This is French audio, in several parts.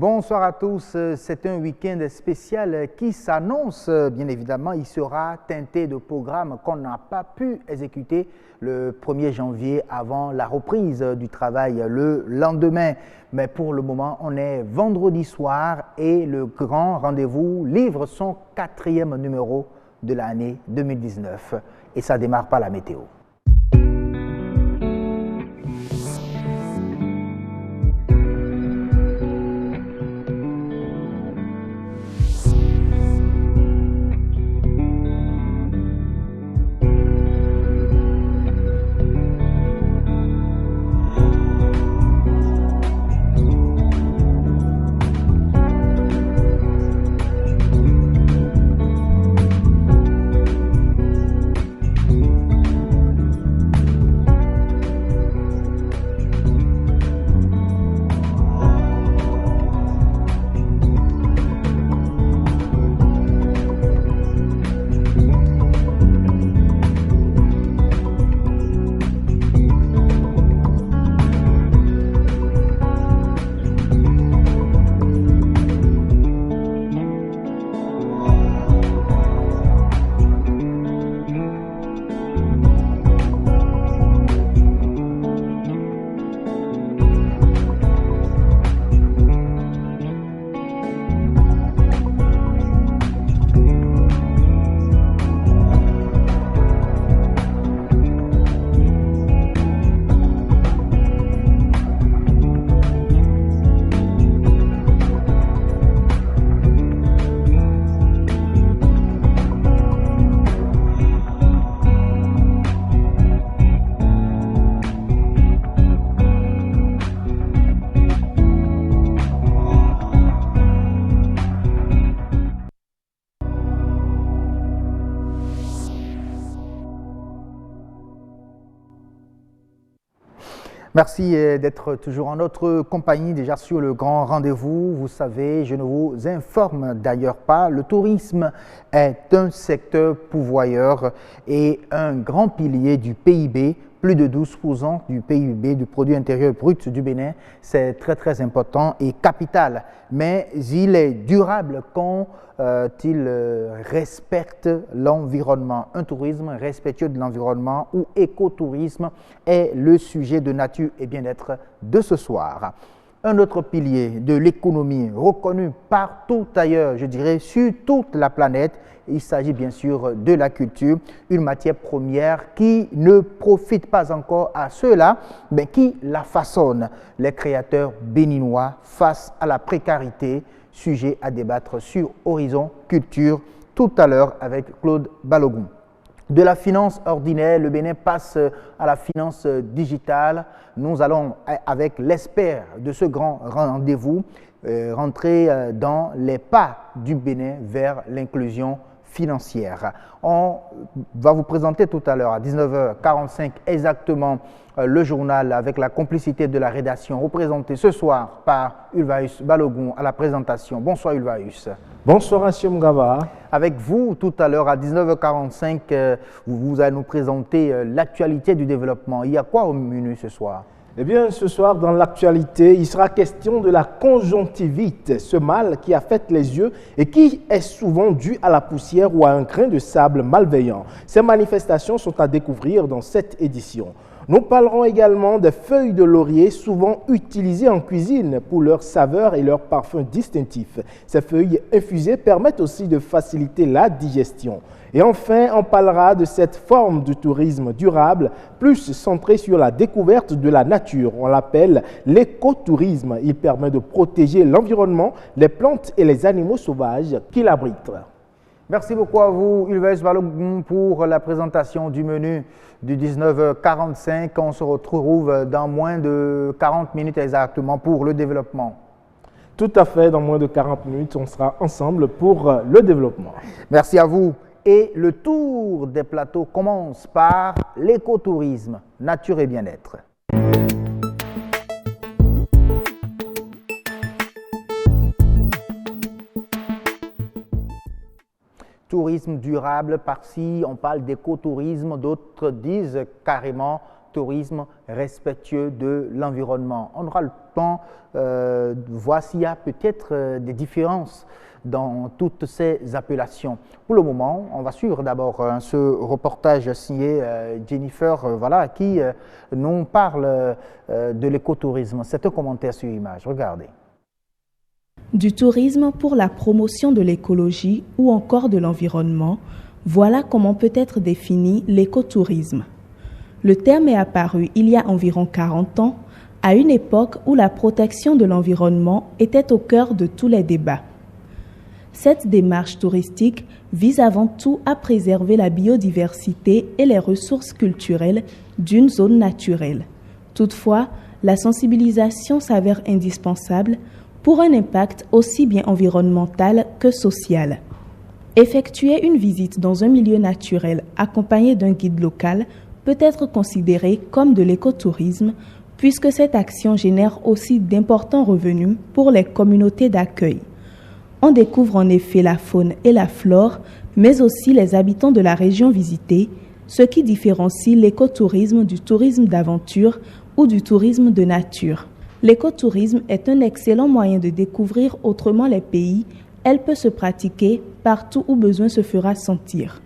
Bonsoir à tous, c'est un week-end spécial qui s'annonce, bien évidemment, il sera teinté de programmes qu'on n'a pas pu exécuter le 1er janvier avant la reprise du travail le lendemain. Mais pour le moment, on est vendredi soir et le grand rendez-vous livre son 4e numéro de l'année 2019 et ça démarre par la météo. Merci d'être toujours en notre compagnie, déjà sur le grand rendez-vous. Vous savez, je ne vous informe d'ailleurs pas, le tourisme est un secteur pourvoyeur et un grand pilier du PIB. Plus de 12% du PIB, du produit intérieur brut du Bénin, c'est très important et capital. Mais il est durable quand il respecte l'environnement. Un tourisme respectueux de l'environnement ou écotourisme est le sujet de nature et bien-être de ce soir. Un autre pilier de l'économie reconnu partout ailleurs, je dirais sur toute la planète, il s'agit bien sûr de la culture, une matière première qui ne profite pas encore à ceux-là, mais qui la façonne. Les créateurs béninois face à la précarité, sujet à débattre sur Horizon Culture tout à l'heure avec Claude Balogun. De la finance ordinaire, le Bénin passe à la finance digitale. Nous allons, avec l'expert de ce grand rendez-vous, rentrer dans les pas du Bénin vers l'inclusion financière. On va vous présenter tout à l'heure à 19h45 exactement le journal avec la complicité de la rédaction représenté ce soir par Ulvaeus Balogun à la présentation. Bonsoir Ulvaeus. Bonsoir Monsieur Mgaba. Avec vous, tout à l'heure à 19h45, vous allez nous présenter l'actualité du développement. Il y a quoi au menu ce soir? Eh bien, ce soir, dans l'actualité, il sera question de la conjonctivite, ce mal qui affecte les yeux et qui est souvent dû à la poussière ou à un grain de sable malveillant. Ces manifestations sont à découvrir dans cette édition. Nous parlerons également des feuilles de laurier, souvent utilisées en cuisine pour leur saveur et leur parfum distinctif. Ces feuilles infusées permettent aussi de faciliter la digestion. Et enfin, on parlera de cette forme de tourisme durable, plus centrée sur la découverte de la nature. On l'appelle l'écotourisme. Il permet de protéger l'environnement, les plantes et les animaux sauvages qui l'abritent. Merci beaucoup à vous, Ulvaeus Balogun, pour la présentation du menu du 19h45. On se retrouve dans moins de 40 minutes exactement pour le développement. Tout à fait, dans moins de 40 minutes, on sera ensemble pour le développement. Merci à vous. Et le tour des plateaux commence par l'écotourisme, nature et bien-être. Tourisme durable, par-ci on parle d'écotourisme, d'autres disent carrément tourisme respectueux de l'environnement. On aura le temps de voir s'il y a peut-être des différences dans toutes ces appellations. Pour le moment, on va suivre d'abord ce reportage signé Jennifer, qui nous parle de l'écotourisme. C'est un commentaire sur image. Regardez. Du tourisme pour la promotion de l'écologie ou encore de l'environnement, voilà comment peut être défini l'écotourisme. Le terme est apparu il y a environ 40 ans, à une époque où la protection de l'environnement était au cœur de tous les débats. Cette démarche touristique vise avant tout à préserver la biodiversité et les ressources culturelles d'une zone naturelle. Toutefois, la sensibilisation s'avère indispensable pour un impact aussi bien environnemental que social. Effectuer une visite dans un milieu naturel accompagné d'un guide local peut être considéré comme de l'écotourisme, puisque cette action génère aussi d'importants revenus pour les communautés d'accueil. On découvre en effet la faune et la flore, mais aussi les habitants de la région visitée, ce qui différencie l'écotourisme du tourisme d'aventure ou du tourisme de nature. L'écotourisme est un excellent moyen de découvrir autrement les pays. Elle peut se pratiquer partout où besoin se fera sentir.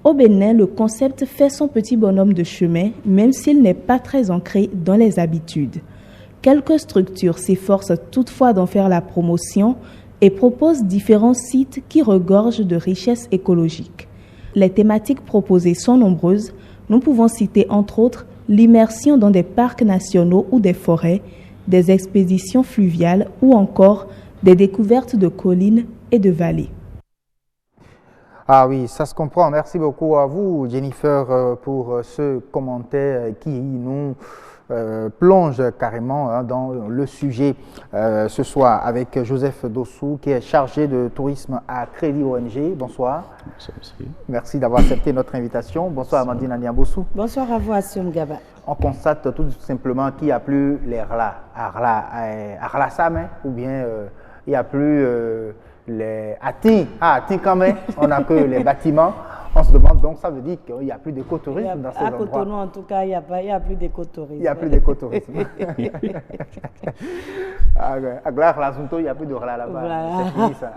Au Bénin, le concept fait son petit bonhomme de chemin, même s'il n'est pas très ancré dans les habitudes. Quelques structures s'efforcent toutefois d'en faire la promotion et proposent différents sites qui regorgent de richesses écologiques. Les thématiques proposées sont nombreuses. Nous pouvons citer entre autres l'immersion dans des parcs nationaux ou des forêts, des expéditions fluviales ou encore des découvertes de collines et de vallées. Ah oui, ça se comprend. Merci beaucoup à vous, Jennifer, pour ce commentaire qui nous plonge carrément dans le sujet ce soir avec Joseph Dossou, qui est chargé de tourisme à Crédit ONG. Bonsoir. Merci d'avoir accepté notre invitation. Bonsoir, Amandine Aniabossou. Bonsoir à vous, Assoum Gaba. On constate tout simplement qu'il n'y a plus les Arla Samé, ou bien il n'y a plus les Ati. Ati quand même, on n'a que les bâtiments. On se demande donc, ça veut dire qu'il n'y a plus d'écotourisme dans ces endroits. À Cotonou, en tout cas, il n'y a plus d'écotourisme. Il n'y a plus d'écotourisme. À Glare-Lazunto, il n'y a plus de Rala là-bas. Voilà. C'est fini ça.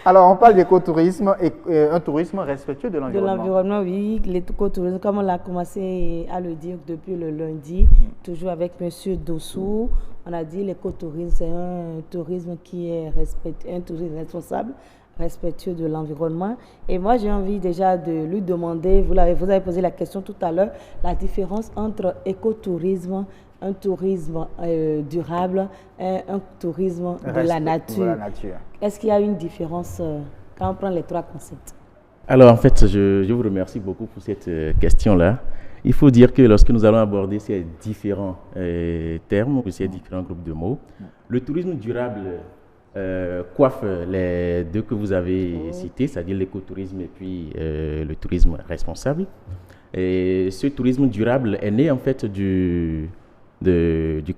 Alors, on parle d'écotourisme et un tourisme respectueux de l'environnement. De l'environnement, oui. L'écotourisme, comme on a commencé à le dire depuis le lundi, toujours avec M. Dossou, on a dit l'écotourisme, c'est un tourisme qui est un tourisme responsable, respectueux de l'environnement. Et moi, j'ai envie déjà de lui demander, vous avez posé la question tout à l'heure, la différence entre écotourisme, un tourisme durable et un tourisme de la nature. Est-ce qu'il y a une différence quand on prend les trois concepts? Alors, en fait, je vous remercie beaucoup pour cette question-là. Il faut dire que lorsque nous allons aborder ces différents termes, ou ces différents groupes de mots, le tourisme durable coiffe les deux que vous avez cités, c'est-à-dire l'écotourisme et puis le tourisme responsable. Et ce tourisme durable est né en fait du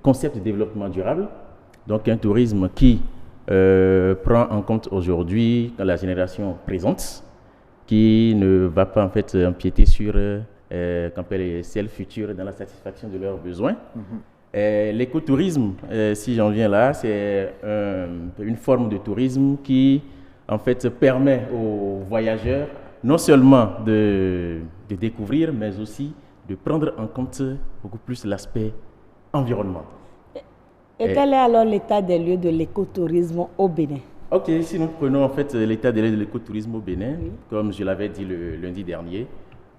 concept de développement durable, donc un tourisme qui prend en compte aujourd'hui la génération présente, qui ne va pas en fait empiéter sur celles futures dans la satisfaction de leurs besoins. L'écotourisme, si j'en viens là, c'est une forme de tourisme qui en fait permet aux voyageurs non seulement de découvrir, mais aussi de prendre en compte beaucoup plus l'aspect environnement. Et quel est alors l'état des lieux de l'écotourisme au Bénin? Ok, si nous prenons en fait l'état des lieux de l'écotourisme au Bénin, comme je l'avais dit le lundi dernier,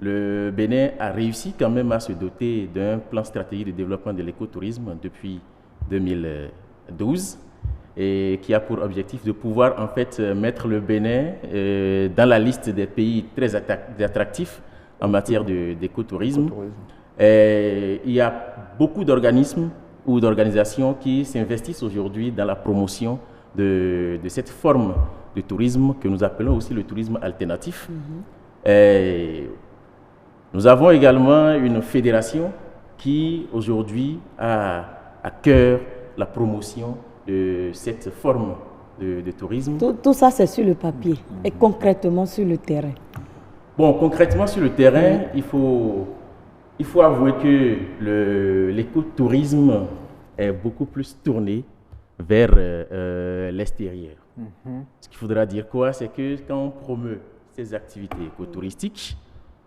le Bénin a réussi quand même à se doter d'un plan stratégique de développement de l'écotourisme depuis 2012 et qui a pour objectif de pouvoir en fait mettre le Bénin dans la liste des pays très attractifs en matière d'écotourisme. Il y a beaucoup d'organismes ou d'organisations qui s'investissent aujourd'hui dans la promotion de cette forme de tourisme que nous appelons aussi le tourisme alternatif. Nous avons également une fédération qui aujourd'hui a à cœur la promotion de cette forme de tourisme. Tout ça, c'est sur le papier et concrètement sur le terrain. Bon, concrètement sur le terrain, il faut il faut avouer que l'écotourisme est beaucoup plus tourné vers l'extérieur. Ce qu'il faudra dire quoi? C'est que quand on promeut ces activités écotouristiques,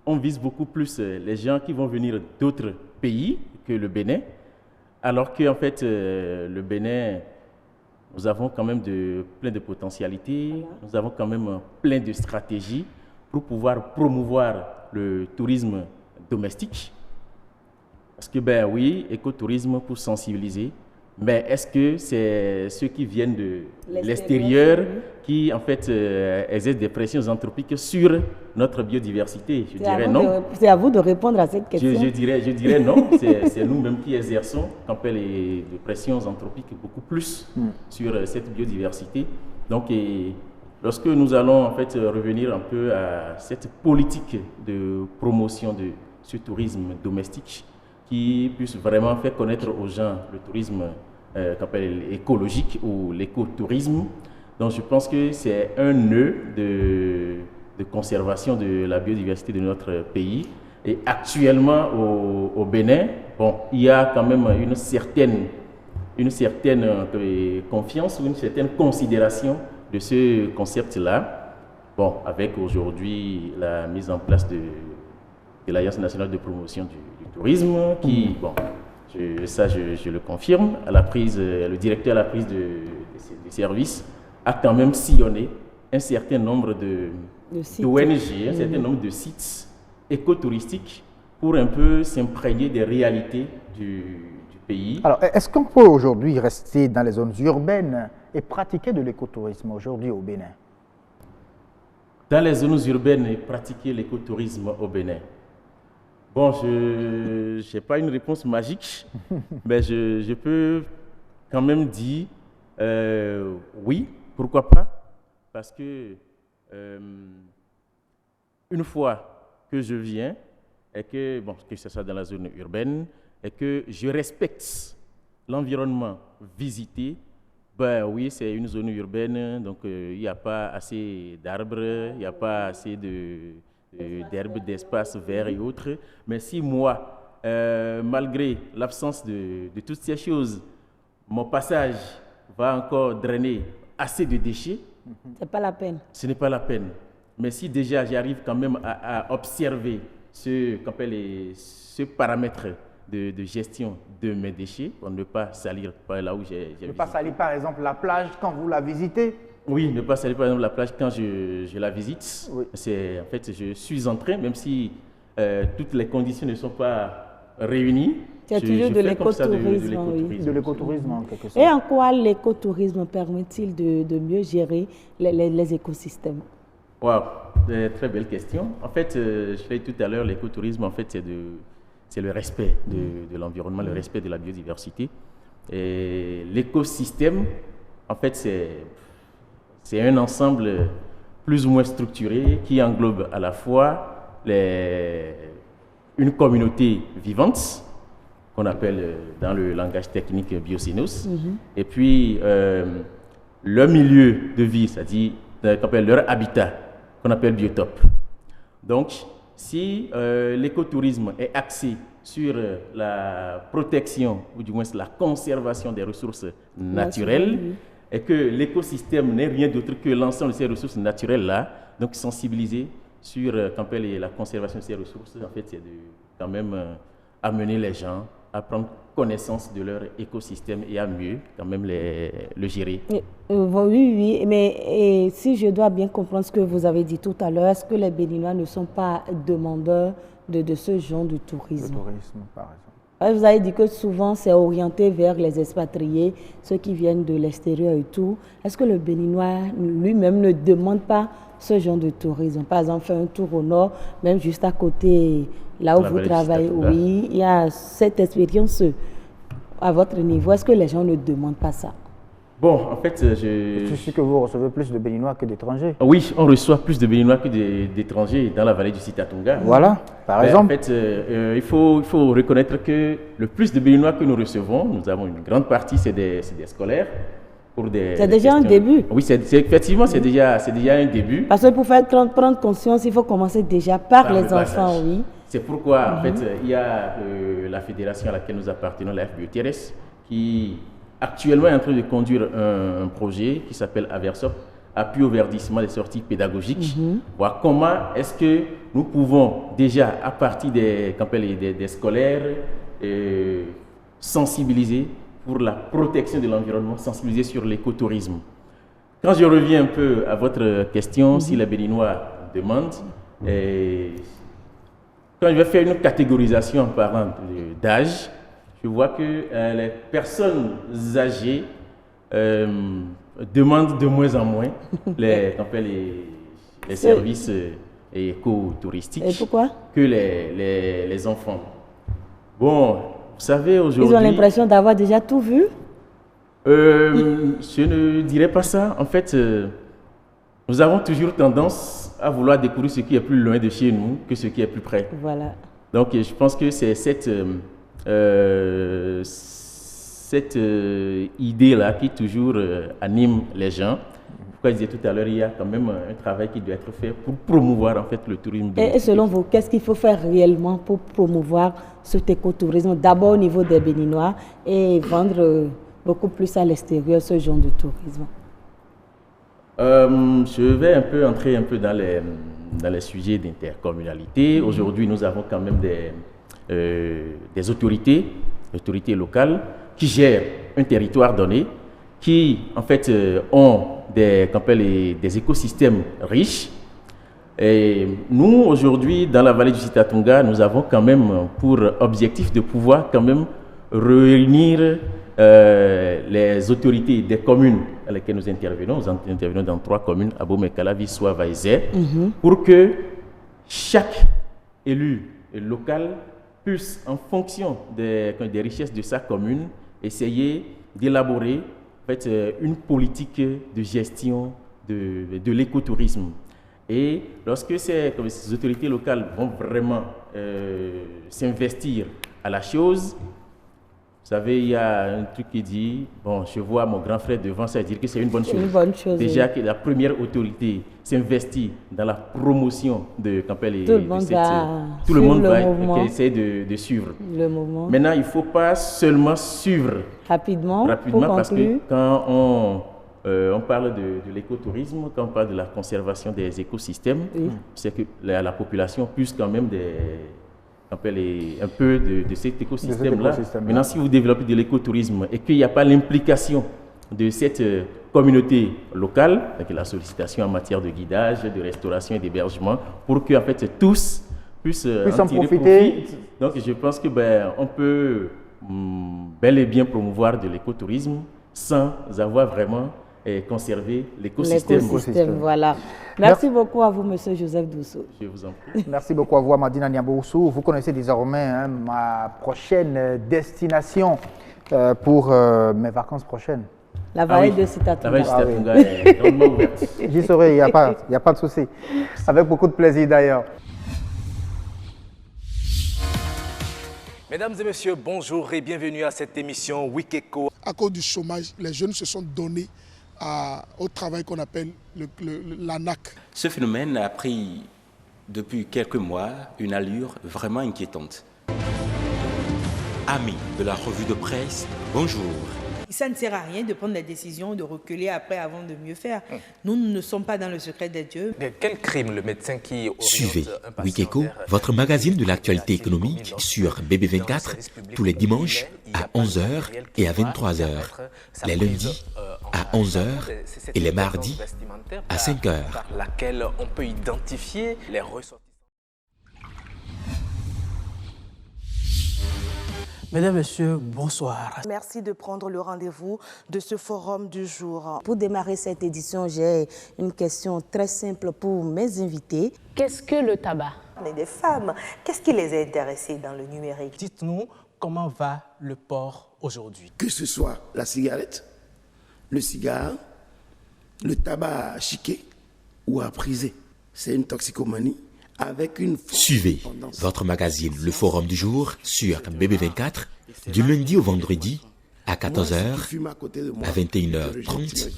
on vise beaucoup plus les gens qui vont venir d'autres pays que le Bénin, alors qu'en fait, le Bénin, nous avons quand même plein de potentialités, nous avons quand même plein de stratégies pour pouvoir promouvoir le tourisme domestique. Parce que, ben oui, écotourisme pour sensibiliser, mais est-ce que c'est ceux qui viennent de l'extérieur qui, en fait, exercent des pressions anthropiques sur notre biodiversité? Je dirais non. C'est à vous de répondre à cette question. Je dirais non. C'est nous-mêmes qui exerçons, qu'on appelle les pressions anthropiques, beaucoup plus sur cette biodiversité. Donc, lorsque nous allons, en fait, revenir un peu à cette politique de promotion de ce tourisme domestique, qui puisse vraiment faire connaître aux gens le tourisme qu'on appelle écologique ou l'écotourisme. Donc je pense que c'est un nœud de conservation de la biodiversité de notre pays. Et actuellement au Bénin, bon, il y a quand même une certaine confiance ou une certaine considération de ce concept-là. Bon, avec aujourd'hui la mise en place de l'Alliance nationale de promotion du tourisme, qui, bon, je le confirme, le directeur à la prise de service a quand même sillonné un certain nombre d'ONG, un certain nombre de sites écotouristiques pour un peu s'imprégner des réalités du pays. Alors, est-ce qu'on peut aujourd'hui rester dans les zones urbaines et pratiquer de l'écotourisme aujourd'hui au Bénin? Dans les zones urbaines et pratiquer l'écotourisme au Bénin? Bon, je n'ai pas une réponse magique, mais je peux quand même dire oui, pourquoi pas, parce que une fois que je viens, et que ce soit dans la zone urbaine, et que je respecte l'environnement visité, ben oui, c'est une zone urbaine, donc il n'y a pas assez d'arbres, il n'y a pas assez d'herbes, d'espaces verts et autres. Mais si moi, malgré l'absence de toutes ces choses, mon passage va encore drainer assez de déchets, c'est pas la peine. Ce n'est pas la peine. Mais si déjà j'arrive quand même à observer ce paramètre de gestion de mes déchets, pour ne pas salir par là où j'ai visité. Ne pas salir par exemple la plage quand vous la visitez? Oui, ne pas salir par exemple la plage quand je la visite. Oui. En fait, je suis en train, même si toutes les conditions ne sont pas réunies. C'est toujours de l'écotourisme. Oui. De l'écotourisme en quelque sorte. Et en quoi l'écotourisme permet-il de mieux gérer les écosystèmes? Wow, très belle question. En fait, je l'ai dit tout à l'heure, l'écotourisme, en fait, c'est le respect de l'environnement, le respect de la biodiversité. Et l'écosystème, en fait, c'est un ensemble plus ou moins structuré qui englobe à la fois une communauté vivante, qu'on appelle dans le langage technique biocénos, et puis leur milieu de vie, c'est-à-dire qu'on appelle leur habitat, qu'on appelle biotope. Donc, si l'écotourisme est axé sur la protection, ou du moins la conservation des ressources naturelles, et que l'écosystème n'est rien d'autre que l'ensemble de ces ressources naturelles-là, donc sensibiliser sur la conservation de ces ressources, en fait, c'est de quand même amener les gens à prendre connaissance de leur écosystème et à mieux quand même le gérer. Oui, mais si je dois bien comprendre ce que vous avez dit tout à l'heure, est-ce que les Béninois ne sont pas demandeurs de ce genre de tourisme? Le tourisme, par exemple. Vous avez dit que souvent c'est orienté vers les expatriés, ceux qui viennent de l'extérieur et tout. Est-ce que le Béninois lui-même ne demande pas ce genre de tourisme? Par exemple, faire un tour au nord, même juste à côté, là où vous travaillez, oui, il y a cette expérience à votre niveau. Est-ce que les gens ne demandent pas ça? Bon, en fait, Je suis que vous recevez plus de Béninois que d'étrangers. Oui, on reçoit plus de Béninois que d'étrangers dans la vallée du Citatunga. Voilà, par exemple. En fait, il faut reconnaître que le plus de Béninois que nous recevons, nous avons une grande partie, c'est des scolaires. C'est déjà un début. Oui, effectivement, c'est déjà un début. Parce que pour prendre conscience, il faut commencer déjà par les enfants, oui. C'est pourquoi, en fait, il y a la fédération à laquelle nous appartenons, la FBETRS, qui actuellement est en train de conduire un projet qui s'appelle Aversop, appui au verdissement des sorties pédagogiques. Voir comment est-ce que nous pouvons déjà, à partir des scolaires, sensibiliser pour la protection de l'environnement, sensibiliser sur l'écotourisme. Quand je reviens un peu à votre question, si les Béninois demandent, quand je vais faire une catégorisation en parlant d'âge, je vois que les personnes âgées demandent de moins en moins les services écotouristiques que les enfants. Bon, vous savez, aujourd'hui... Ils ont l'impression d'avoir déjà tout vu? Je ne dirais pas ça. En fait, nous avons toujours tendance à vouloir découvrir ce qui est plus loin de chez nous que ce qui est plus près. Voilà. Donc, je pense que c'est cette idée-là qui toujours anime les gens. Pourquoi je disais tout à l'heure, il y a quand même un travail qui doit être fait pour promouvoir en fait le tourisme. Et selon vous, qu'est-ce qu'il faut faire réellement pour promouvoir cet écotourisme, d'abord au niveau des Béninois et vendre beaucoup plus à l'extérieur ce genre de tourisme? Je vais entrer un peu dans les sujets d'intercommunalité. Aujourd'hui, nous avons quand même des autorités locales qui gèrent un territoire donné, qui en fait ont des écosystèmes riches. Et nous, aujourd'hui, dans la vallée du Sitatunga, nous avons quand même pour objectif de pouvoir quand même réunir les autorités des communes à lesquelles nous intervenons. Nous intervenons dans 3 communes, Abomey, Calavi, Soava et Zé, pour que chaque élu local puisse, en fonction des richesses de sa commune, essayer d'élaborer en fait, une politique de gestion de l'écotourisme. Et lorsque ces autorités locales vont vraiment s'investir à la chose, vous savez, il y a un truc qui dit, bon, je vois mon grand frère devant, ça veut dire que c'est une bonne chose. Une bonne chose. Déjà que la première autorité s'investit dans la promotion de Campbell. Tout le monde va essayer de suivre le mouvement. Maintenant, il ne faut pas seulement suivre rapidement parce que quand on parle de l'écotourisme, quand on parle de la conservation des écosystèmes, c'est que la population puisse quand même un peu de cet écosystème-là. Maintenant, si vous développez de l'écotourisme et qu'il n'y a pas l'implication de cette communauté locale, avec la sollicitation en matière de guidage, de restauration et d'hébergement, pour que en fait, tous puissent en tirer profit. Donc, je pense que on peut bel et bien promouvoir de l'écotourisme sans avoir vraiment conservé l'écosystème. Voilà. Merci beaucoup à vous, Monsieur Joseph Doussou. Je vous en prie. Merci beaucoup à vous, Amadina Niamboussou. Vous connaissez désormais ma prochaine destination pour mes vacances prochaines. La vallée de Sitatunga. La vallée de Sitatunga est grandement ouverte. J'y serai, il n'y a pas de souci. Avec beaucoup de plaisir d'ailleurs. Mesdames et messieurs, bonjour et bienvenue à cette émission Wikeko. À cause du chômage, les jeunes se sont donnés au travail qu'on appelle l'ANAC. Ce phénomène a pris depuis quelques mois une allure vraiment inquiétante. Amis de la revue de presse, bonjour. Ça ne sert à rien de prendre la décision de reculer après avant de mieux faire. Nous ne sommes pas dans le secret des dieux. De quel crime le médecin qui Suivez Wikeko, votre magazine de l'actualité économique sur BB24 tous les dimanches à 11h et à 23h, les lundis à 11h et les mardis à 5h. Par laquelle on peut identifier les ressortissants. Mesdames, Messieurs, bonsoir. Merci de prendre le rendez-vous de ce forum du jour. Pour démarrer cette édition, j'ai une question très simple pour mes invités. Qu'est-ce que le tabac? Mais des femmes, qu'est-ce qui les a intéressées dans le numérique? Dites-nous comment va le port aujourd'hui. Que ce soit la cigarette, le cigare, le tabac à chiquer ou à priser, c'est une toxicomanie. Avec une Suivez votre magazine Le Forum du Jour sur BB24 du lundi au vendredi à 14h, à 21h30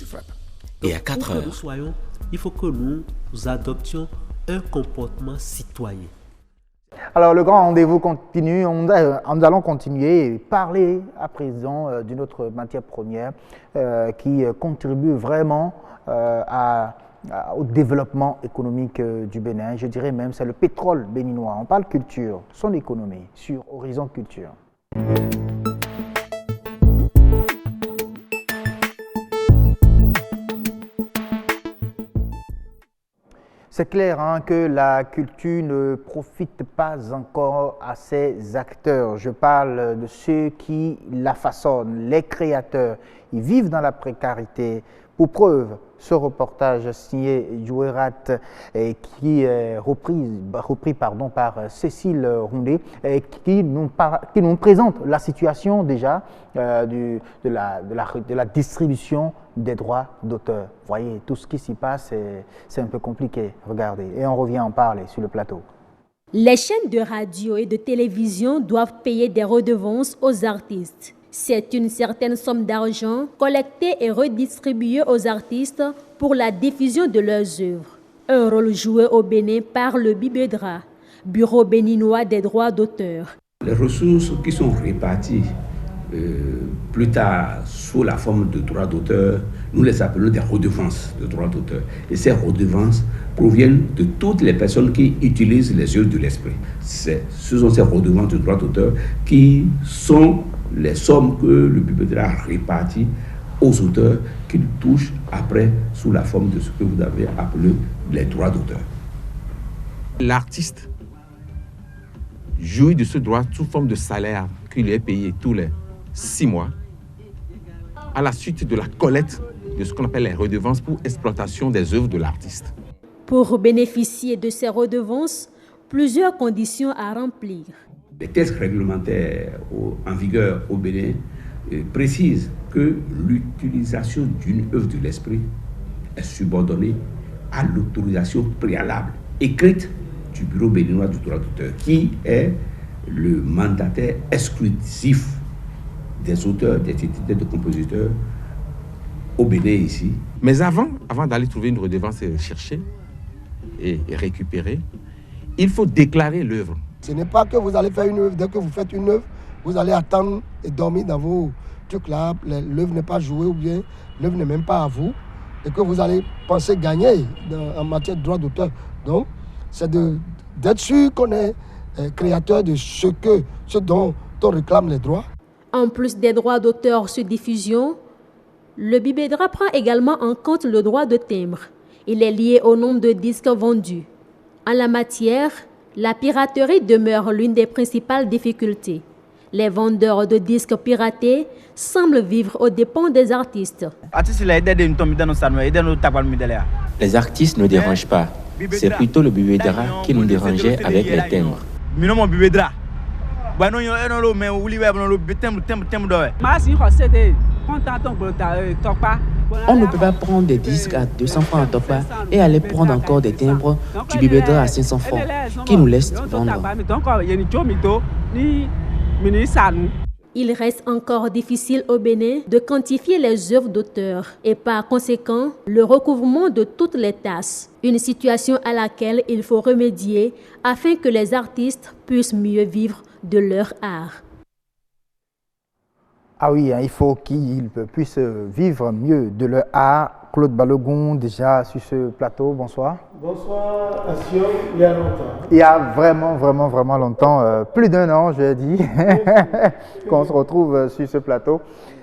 et à 4h. Il faut que nous adoptions un comportement citoyen. Alors, le grand rendez-vous continue. Nous allons continuer et parler à présent d'une autre matière première qui contribue vraiment au développement économique du Bénin. Je dirais même c'est le pétrole béninois. On parle culture, son économie sur Horizon Culture. C'est clair que la culture ne profite pas encore à ses acteurs. Je parle de ceux qui la façonnent, les créateurs. Ils vivent dans la précarité. Pour preuve, ce reportage signé Jouerat qui est repris par Cécile Roundé qui nous présente la situation déjà de la distribution des droits d'auteur. Vous voyez, tout ce qui s'y passe, c'est un peu compliqué. Regardez, et on revient en parler sur le plateau. Les chaînes de radio et de télévision doivent payer des redevances aux artistes. C'est une certaine somme d'argent collectée et redistribuée aux artistes pour la diffusion de leurs œuvres. Un rôle joué au Bénin par le BIBEDRA, Bureau béninois des droits d'auteur. Les ressources qui sont réparties plus tard sous la forme de droits d'auteur, nous les appelons des redevances de droits d'auteur. Et ces redevances proviennent de toutes les personnes qui utilisent les œuvres de l'esprit. Ce sont ces redevances de droits d'auteur qui sont les sommes que le BIBEDRA répartit aux auteurs qu'ils touchent après sous la forme de ce que vous avez appelé les droits d'auteur. L'artiste jouit de ce droit sous forme de salaire qu'il est payé tous les 6 mois à la suite de la collecte de ce qu'on appelle les redevances pour exploitation des œuvres de l'artiste. Pour bénéficier de ces redevances, plusieurs conditions à remplir. Les textes réglementaires en vigueur au Bénin précisent que l'utilisation d'une œuvre de l'esprit est subordonnée à l'autorisation préalable écrite du Bureau béninois du droit d'auteur, qui est le mandataire exclusif des auteurs, des titres de compositeurs au Bénin ici. Mais avant d'aller trouver une redevance et chercher et récupérer, il faut déclarer l'œuvre. Ce n'est pas que vous allez faire une œuvre, dès que vous faites une œuvre, vous allez attendre et dormir dans vos trucs là, l'œuvre n'est pas jouée ou bien l'œuvre n'est même pas à vous, et que vous allez penser gagner en matière de droit d'auteur. Donc, c'est d'être sûr qu'on est créateur de ce dont on réclame les droits. En plus des droits d'auteur sur diffusion, le BIBEDRA prend également en compte le droit de timbre. Il est lié au nombre de disques vendus. En la matière, la piraterie demeure l'une des principales difficultés. Les vendeurs de disques piratés semblent vivre aux dépens des artistes. Les artistes ne dérangent pas. C'est plutôt le BIBEDRA qui nous dérangeait avec les timbres. On ne peut pas prendre des disques à 200 francs à Topa et aller prendre encore des timbres du BIBEDRA à 500 francs qui nous laissent vendre. Il reste encore difficile au Bénin de quantifier les œuvres d'auteur et par conséquent le recouvrement de toutes les tasses. Une situation à laquelle il faut remédier afin que les artistes puissent mieux vivre de leur art. Ah oui, il faut qu'ils puissent vivre mieux de leur art. Claude Balogun, déjà sur ce plateau, bonsoir. Bonsoir, Assion, il y a longtemps. Il y a vraiment longtemps, plus d'1 an, je dis, qu'on se retrouve sur ce plateau.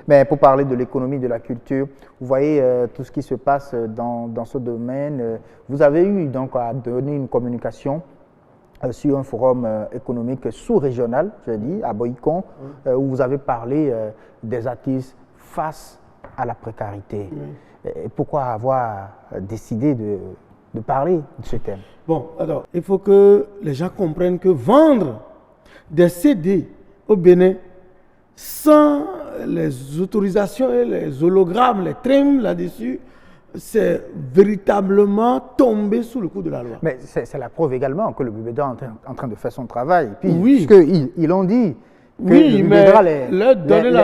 Mais pour parler de l'économie, de la culture, vous voyez tout ce qui se passe dans ce domaine. Vous avez eu donc à donner une communication sur un forum économique sous-régional, je dis, à Boïcon, où vous avez parlé des artistes face à la précarité. Et pourquoi avoir décidé de parler de ce thème? Bon, alors, il faut que les gens comprennent que vendre des CD au Bénin sans les autorisations et les hologrammes, les trims là-dessus, c'est véritablement tomber sous le coup de la loi. Mais c'est la preuve également que le BIBEDRA est en train de faire son travail. Puis, oui. Puisqu'ils l'ont dit, le Bibédra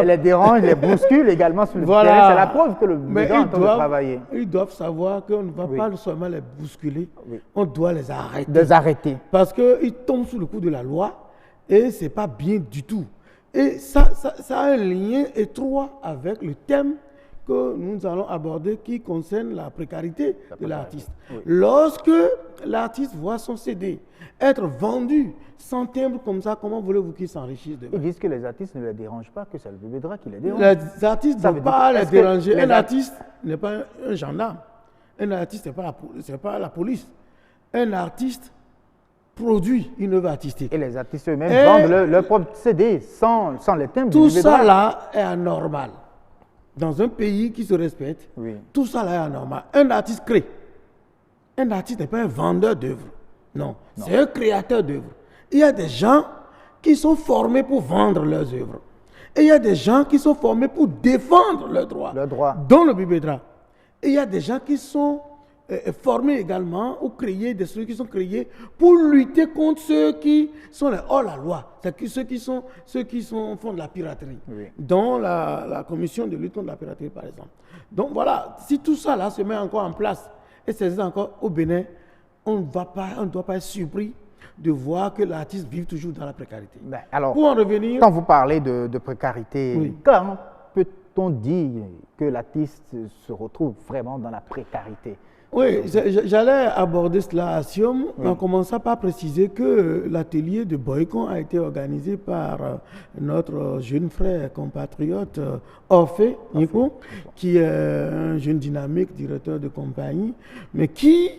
les dérange, les bouscule également sur le terrain. C'est la preuve que le Bibédra est en train de travailler. Ils doivent savoir qu'on ne va pas seulement les bousculer, on doit les arrêter. Les arrêter. Parce qu'ils tombent sous le coup de la loi et ce n'est pas bien du tout. Et ça a un lien étroit avec le thème que nous allons aborder qui concerne la précarité de l'artiste. Oui. Lorsque l'artiste voit son CD être vendu sans timbre comme ça, comment voulez-vous qu'il s'enrichisse de? Ils disent que les artistes ne les dérangent pas, que c'est le Bibédra qui les dérange. Les artistes ne vont pas les déranger. Un artiste n'est pas un gendarme. Un artiste n'est pas la police. Un artiste produit une œuvre artistique. Et les artistes eux-mêmes vendent leur propre CD sans les timbres. Tout ça là est anormal. Dans un pays qui se respecte, tout ça là est anormal. Un artiste crée. Un artiste n'est pas un vendeur d'œuvres. Non, c'est un créateur d'œuvres. Il y a des gens qui sont formés pour vendre leurs œuvres. Et il y a des gens qui sont formés pour défendre leurs droits. Dans le Bibédra. Et il y a des gens qui sont formés également ou créés, des structures qui sont créées pour lutter contre ceux qui sont hors la loi, ceux qui font de la piraterie, dont la commission de lutte contre la piraterie par exemple. Donc voilà, si tout ça là se met encore en place et c'est encore au Bénin, on ne doit pas être surpris de voir que l'artiste vit toujours dans la précarité. Alors, pour en revenir, quand vous parlez de précarité, comment peut-on dire que l'artiste se retrouve vraiment dans la précarité? Oui, j'allais aborder cela à Siom en commençant par préciser que l'atelier de Boycon a été organisé par notre jeune frère compatriote Orphée Nico, qui est un jeune dynamique, directeur de compagnie, mais qui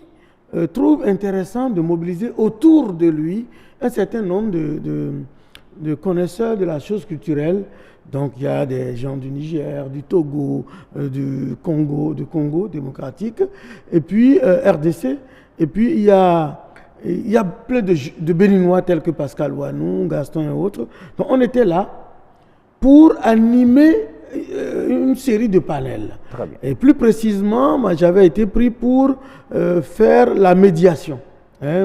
trouve intéressant de mobiliser autour de lui un certain nombre de connaisseurs de la chose culturelle. Donc il y a des gens du Niger, du Togo, du Congo démocratique, et puis RDC, et puis il y a plein de Béninois tels que Pascal Ouanou, Gaston et autres. Donc on était là pour animer une série de panels. Très bien. Et plus précisément, moi j'avais été pris pour faire la médiation,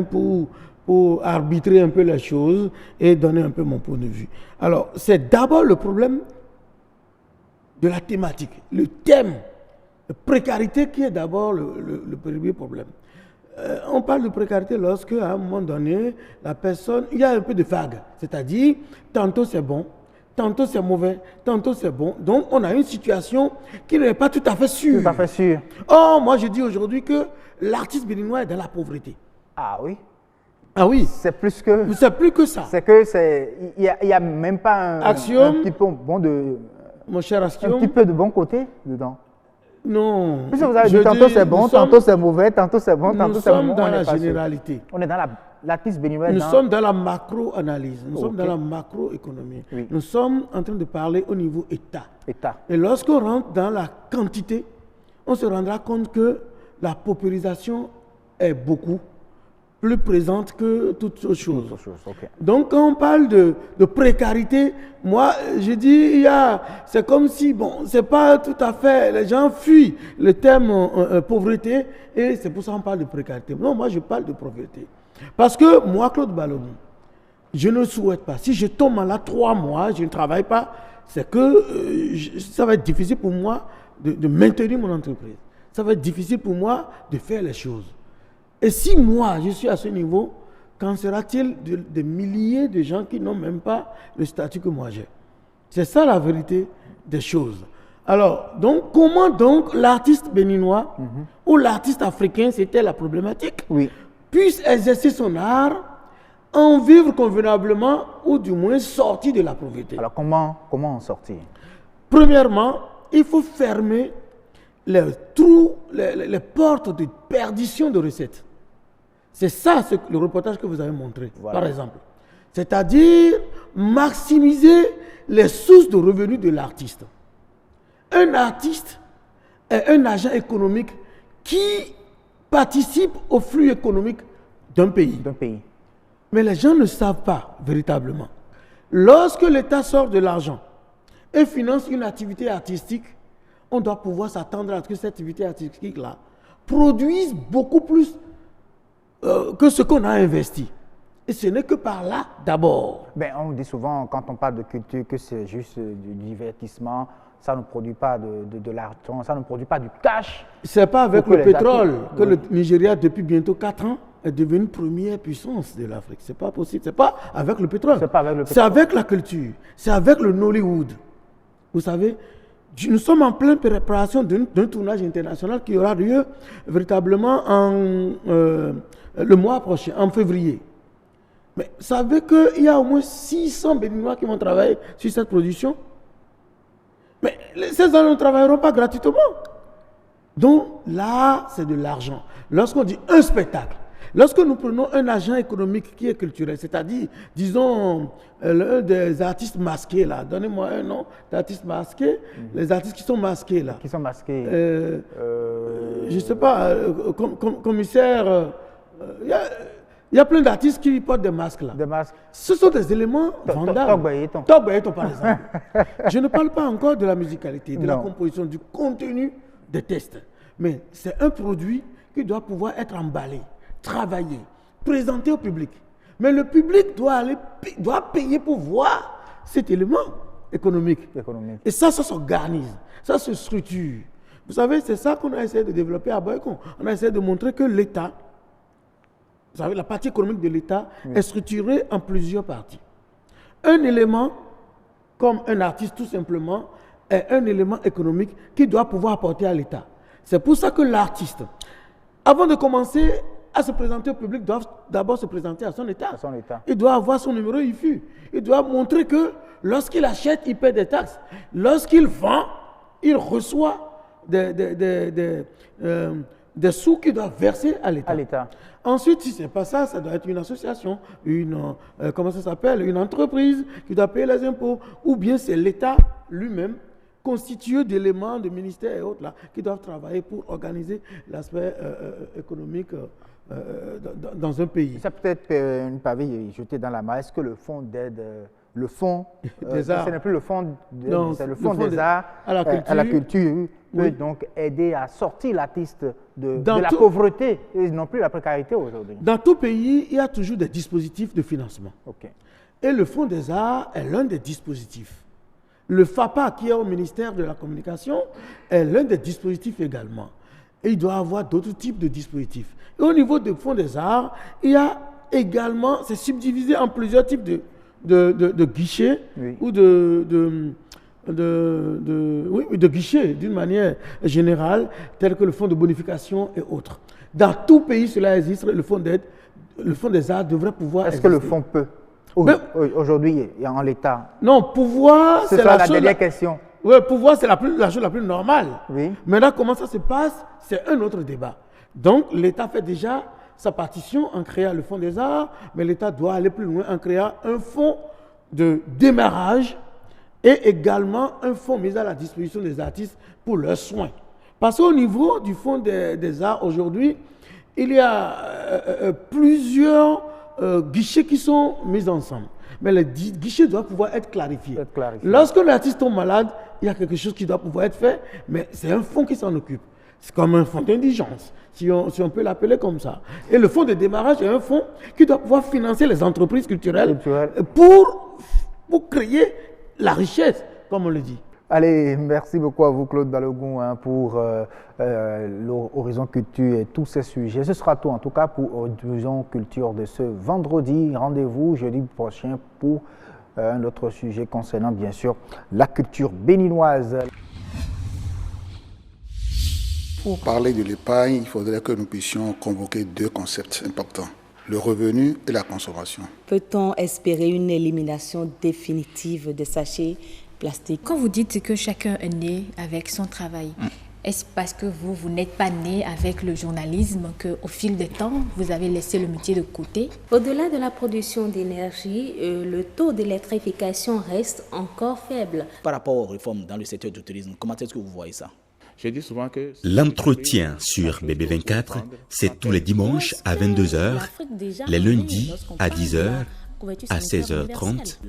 pour arbitrer un peu les choses et donner un peu mon point de vue. Alors, c'est d'abord le problème de la thématique, le thème, la précarité qui est d'abord le premier problème. On parle de précarité lorsque, à un moment donné, la personne, il y a un peu de vague, c'est-à-dire, tantôt c'est bon, tantôt c'est mauvais, tantôt c'est bon. Donc, on a une situation qui n'est pas tout à fait sûre. Tout à fait sûre. Or, moi, je dis aujourd'hui que l'artiste béninois est dans la pauvreté. Ah oui? Ah oui. C'est plus que... C'est plus que ça. C'est que c'est... Il n'y a même pas un petit peu bon de... Mon cher Axiom. Un petit peu de bon côté dedans. Non. Puisque vous avez dit tantôt c'est bon, tantôt c'est mauvais, tantôt c'est bon, tantôt c'est mauvais. Nous sommes dans la généralité. On est dans l'artiste béninois. Nous sommes dans la macro-analyse. Nous sommes dans la macroéconomie. Oui. Nous sommes en train de parler au niveau État. Et lorsqu'on rentre dans la quantité, on se rendra compte que la paupérisation est beaucoup plus présente que toute autre chose. Donc, quand on parle de précarité, moi, je dis, c'est comme si, bon, c'est pas tout à fait, les gens fuient le terme pauvreté, et c'est pour ça qu'on parle de précarité. Non, moi, je parle de pauvreté. Parce que moi, Claude Balogun, je ne souhaite pas, si je tombe malade 3 mois, je ne travaille pas, c'est que ça va être difficile pour moi de maintenir mon entreprise. Ça va être difficile pour moi de faire les choses. Et si moi, je suis à ce niveau, qu'en sera-t-il des milliers de gens qui n'ont même pas le statut que moi j'ai? C'est ça la vérité des choses. Alors, donc, comment donc l'artiste béninois ou l'artiste africain, c'était la problématique, puisse exercer son art, en vivre convenablement ou du moins sortir de la pauvreté? Alors, comment en sortir? Premièrement, il faut fermer les trous, les portes de perdition de recettes. C'est ça le reportage que vous avez montré, par exemple. C'est-à-dire maximiser les sources de revenus de l'artiste. Un artiste est un agent économique qui participe au flux économique d'un pays. Mais les gens ne savent pas véritablement. Lorsque l'État sort de l'argent et finance une activité artistique, on doit pouvoir s'attendre à ce que cette activité artistique-là produise beaucoup plus que ce qu'on a investi. Et ce n'est que par là d'abord. Ben, on dit souvent, quand on parle de culture, que c'est juste du divertissement. Ça ne produit pas de l'argent, ça ne produit pas du cash. Ce n'est pas avec le pétrole que le Nigeria, depuis bientôt 4 ans, est devenu première puissance de l'Afrique. Ce n'est pas possible. Ce n'est pas avec le pétrole. C'est avec la culture. C'est avec le Nollywood. Vous savez, nous sommes en pleine préparation d'un tournage international qui aura lieu véritablement le mois prochain, en février. Mais vous savez qu'il y a au moins 600 Béninois qui vont travailler sur cette production. Mais ces gens ne travailleront pas gratuitement. Donc là, c'est de l'argent. Lorsqu'on dit un spectacle, lorsque nous prenons un agent économique qui est culturel, c'est-à-dire, disons, l'un des artistes masqués, là, donnez-moi un nom d'artiste masqué, les artistes qui sont masqués, là. Qui sont masqués je ne sais pas, commissaire, il y a plein d'artistes qui portent des masques là. Des masques. Ce sont des éléments vendables. Togbayeton par exemple. Je ne parle pas encore de la musicalité, de la composition, du contenu des textes. Mais c'est un produit qui doit pouvoir être emballé, travaillé, présenté au public. Mais le public doit payer pour voir cet élément économique. Et ça s'organise, ça se structure. Vous savez, c'est ça qu'on a essayé de développer à Boycon. On a essayé de montrer que l'État, vous savez, la partie économique de l'État est structurée en plusieurs parties. Un élément, comme un artiste tout simplement, est un élément économique qui doit pouvoir apporter à l'État. C'est pour ça que l'artiste, avant de commencer à se présenter au public, doit d'abord se présenter à son État. Il doit avoir son numéro IFU. Il doit montrer que lorsqu'il achète, il paie des taxes. Lorsqu'il vend, il reçoit des sous qu'il doit verser à l'État. Ensuite, si ce n'est pas ça, ça doit être une association, une entreprise qui doit payer les impôts, ou bien c'est l'État lui-même, constitué d'éléments de ministères et autres là, qui doivent travailler pour organiser l'aspect économique dans un pays. C'est peut-être une paville jetée dans la main. Est-ce que le fonds d'aide, le fonds des arts, ce n'est plus le fonds, c'est le fonds des arts à la culture, peut donc aider à sortir l'artiste de la pauvreté et non plus la précarité aujourd'hui? Dans tout pays, il y a toujours des dispositifs de financement. Et le fonds des arts est l'un des dispositifs. Le FAPA, qui est au ministère de la Communication, est l'un des dispositifs également. Et il doit y avoir d'autres types de dispositifs. Et au niveau du fonds des arts, il y a également, c'est subdivisé en plusieurs types de guichets ou de guichets d'une manière générale, tels que le fonds de bonification et autres. Dans tout pays, cela existe, le fonds d'aide, le fonds des arts devrait pouvoir exister. Est-ce que le fonds peut aujourd'hui, en l'état? Non, pouvoir, c'est la dernière question. Oui, pouvoir, c'est la chose la plus normale. Maintenant, comment ça se passe, c'est un autre débat. Donc, l'État fait déjà sa partition en créant le fonds des arts, mais l'État doit aller plus loin en créant un fonds de démarrage et également un fonds mis à la disposition des artistes pour leurs soins. Parce qu'au niveau du fonds des arts aujourd'hui, il y a plusieurs guichets qui sont mis ensemble. Mais les guichets doivent pouvoir être clarifiés. Lorsque l'artiste tombe malade, il y a quelque chose qui doit pouvoir être fait, mais c'est un fonds qui s'en occupe. C'est comme un fonds d'indigence, si on peut l'appeler comme ça. Et le fonds de démarrage est un fonds qui doit pouvoir financer les entreprises culturelles pour créer la richesse, comme on le dit. Allez, merci beaucoup à vous, Claude Balogun, pour l'Horizon Culture et tous ces sujets. Ce sera tout, en tout cas, pour Horizon Culture de ce vendredi. Rendez-vous jeudi prochain pour un autre sujet concernant, bien sûr, la culture béninoise. Pour parler de l'épargne, il faudrait que nous puissions convoquer deux concepts importants, le revenu et la consommation. Peut-on espérer une élimination définitive des sachets plastiques? Quand vous dites que chacun est né avec son travail, est-ce parce que vous n'êtes pas né avec le journalisme qu'au fil des temps, vous avez laissé le métier de côté? Au-delà de la production d'énergie, le taux d'électrification reste encore faible. Par rapport aux réformes dans le secteur du tourisme, comment est-ce que vous voyez ça? Je dis souvent que l'entretien sur BB24, c'est tous les dimanches à 22h, les lundis à 10h, à 16h30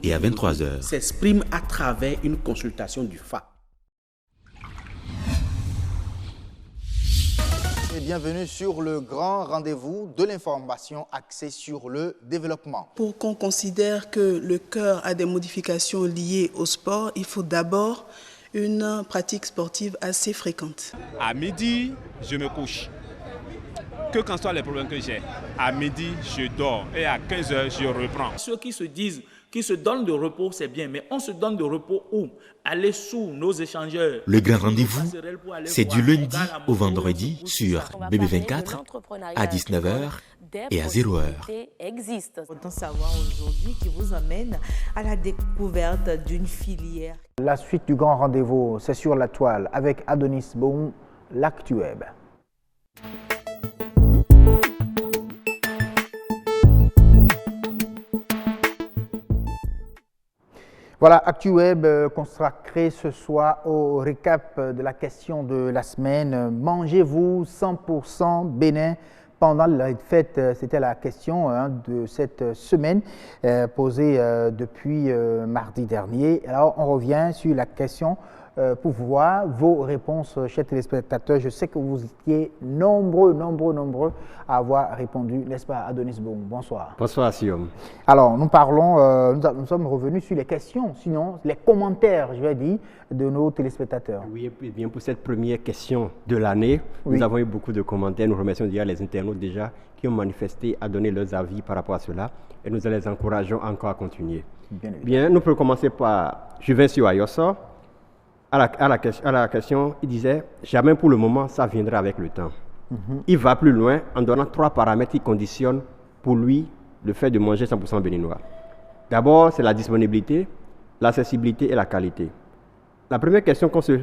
et à 23h. S'exprime à travers une consultation du FA. et bienvenue sur le grand rendez-vous de l'information axée sur le développement. Pour qu'on considère que le cœur a des modifications liées au sport, il faut d'abord une pratique sportive assez fréquente. À midi, je me couche. Que qu'en soient les problèmes que j'ai, à midi, je dors et à 15h, je reprends. Ceux qui se disent, qui se donnent de repos, c'est bien, mais on se donne de repos où? Aller sous nos échangeurs. Le grand rendez-vous, c'est du lundi au vendredi sur BB24 à 19h et à 0h. Existe. Autant savoir aujourd'hui qui vous amène à la découverte d'une filière. La suite du grand rendez-vous, c'est sur la toile avec Adonis Boum, l'ActuWeb. Voilà, ActuWeb consacré ce soir au récap de la question de la semaine. Mangez-vous 100% Bénin pendant la fête? C'était la question de cette semaine posée depuis mardi dernier. Alors, on revient sur la question pour voir vos réponses, chers téléspectateurs. Je sais que vous étiez nombreux à avoir répondu, n'est-ce pas, Adonis Boum? Bonsoir. Bonsoir, Siom. Alors, nous parlons, nous sommes revenus sur les questions, sinon les commentaires, je vais dire, de nos téléspectateurs. Oui, et bien pour cette première question de l'année, nous avons eu beaucoup de commentaires. Nous remercions déjà les internautes déjà qui ont manifesté à donner leurs avis par rapport à cela et nous les encourageons encore à continuer. Bien, nous pouvons commencer par Juvencio Ayosso. À la question, il disait « Jamais pour le moment, ça viendra avec le temps ». Il va plus loin en donnant 3 paramètres qui conditionnent pour lui le fait de manger 100% béninois. D'abord, c'est la disponibilité, l'accessibilité et la qualité. La première question qu'on se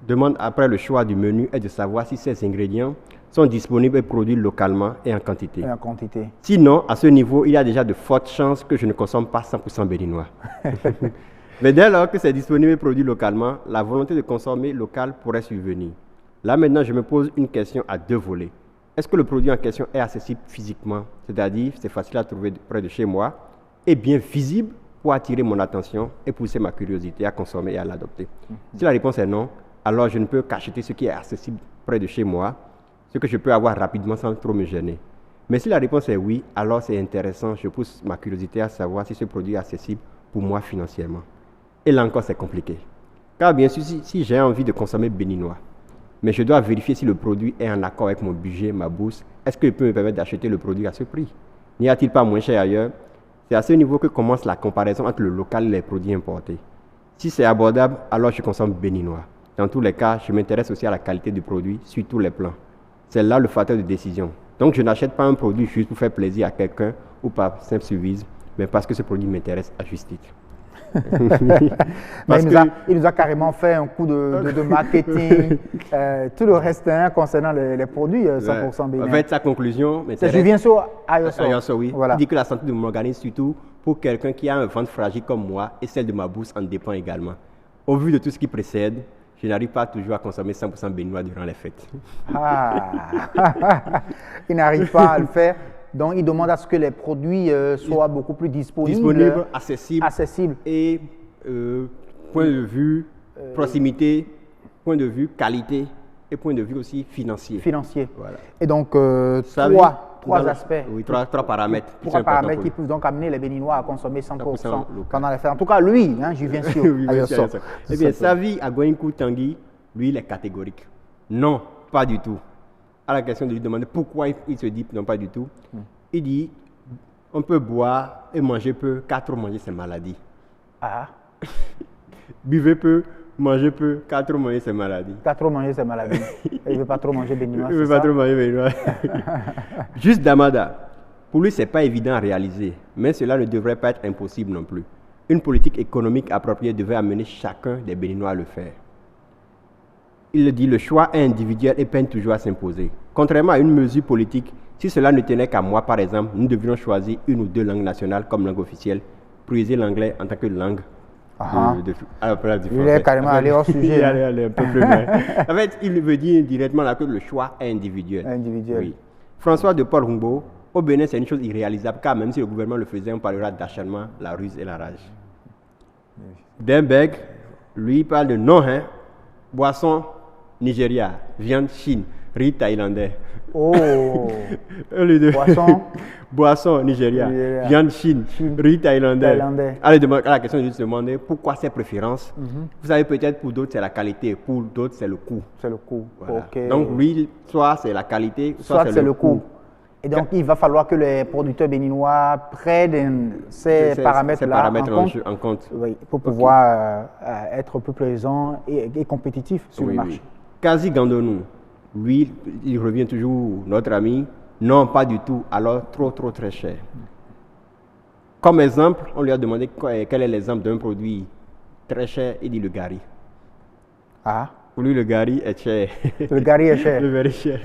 demande après le choix du menu est de savoir si ces ingrédients sont disponibles et produits localement et en quantité. Sinon, à ce niveau, il y a déjà de fortes chances que je ne consomme pas 100% béninois. Mais dès lors que c'est disponible et produit localement, la volonté de consommer local pourrait survenir. Là maintenant, je me pose une question à 2 volets. Est-ce que le produit en question est accessible physiquement, c'est-à-dire c'est facile à trouver près de chez moi, et bien visible pour attirer mon attention et pousser ma curiosité à consommer et à l'adopter? Si la réponse est non, alors je ne peux qu'acheter ce qui est accessible près de chez moi, ce que je peux avoir rapidement sans trop me gêner. Mais si la réponse est oui, alors c'est intéressant, je pousse ma curiosité à savoir si ce produit est accessible pour moi financièrement. Et là encore, c'est compliqué. Car bien sûr, si j'ai envie de consommer béninois, mais je dois vérifier si le produit est en accord avec mon budget, ma bourse, est-ce qu'il peut me permettre d'acheter le produit à ce prix? N'y a-t-il pas moins cher ailleurs? C'est à ce niveau que commence la comparaison entre le local et les produits importés. Si c'est abordable, alors je consomme béninois. Dans tous les cas, je m'intéresse aussi à la qualité du produit sur tous les plans. C'est là le facteur de décision. Donc je n'achète pas un produit juste pour faire plaisir à quelqu'un ou par simple suivisme, mais parce que ce produit m'intéresse à juste titre. Il nous a carrément fait un coup de marketing, tout le reste concernant les produits 100% Bénin. En fait, sa conclusion, c'est Juvencio Ayosso. Oui. Voilà. Il dit que la santé de mon organisme, surtout pour quelqu'un qui a un ventre fragile comme moi, et celle de ma bourse en dépend également. Au vu de tout ce qui précède, je n'arrive pas toujours à consommer 100% béninois durant les fêtes. Il n'arrive pas à le faire. Donc, il demande à ce que les produits soient beaucoup plus disponibles, accessibles. Et point de vue proximité, point de vue qualité et point de vue aussi financier. Voilà. Et donc, trois aspects. Oui, trois paramètres. Trois paramètres qui peuvent donc amener les Béninois à consommer 100% pendant les fêtes. En tout cas, lui, Juvencio Ayosso. Eh bien, Savi Agouinkou Tanguy, lui, il est catégorique. Non, pas du tout. À la question de lui demander pourquoi il se dit non, pas du tout, il dit on peut boire et manger peu, car trop manger c'est maladie. Buvez peu, manger peu, car trop manger c'est maladie. Car trop manger c'est maladie. Il ne veut pas trop manger béninois. Il ne veut pas trop manger béninois. Juste Damada, pour lui c'est pas évident à réaliser, mais cela ne devrait pas être impossible non plus. Une politique économique appropriée devrait amener chacun des Béninois à le faire. Il dit le choix est individuel et peine toujours à s'imposer. Contrairement à une mesure politique, si cela ne tenait qu'à moi, par exemple, nous devrions choisir une ou 2 langues nationales comme langue officielle, prioriser l'anglais en tant que langue à la place du français. Il est carrément allé hors sujet. Il est allé un peu plus loin. En fait, il veut dire directement là que le choix est individuel. Oui. François de Paul Rumbo, au Bénin, c'est une chose irréalisable, car même si le gouvernement le faisait, on parlera d'acharnement, la ruse et la rage. Denberg, lui, parle de non-hein, boisson, Nigeria, viande, Chine. riz thaïlandais. Oh. Boisson. Boisson, Nigeria. Viande Chine. Riz thaïlandais. Alors, la question est de se demander pourquoi ces préférences. Vous savez, peut-être pour d'autres, c'est la qualité. Pour d'autres, c'est le coût. C'est le coût. Voilà. Okay. Donc, oui, soit c'est la qualité, soit c'est le coût. Et donc, il va falloir que les producteurs béninois prennent ces paramètres-là en compte. Oui, pour pouvoir être plus présents et compétitifs sur le marché. Kazi Gandonou, lui, il revient toujours, notre ami, non, pas du tout, alors trop très cher. Comme exemple, on lui a demandé quel est l'exemple d'un produit très cher, il dit le gari. Ah. Pour lui, le gari est cher. Le gari est cher. Le gari est cher.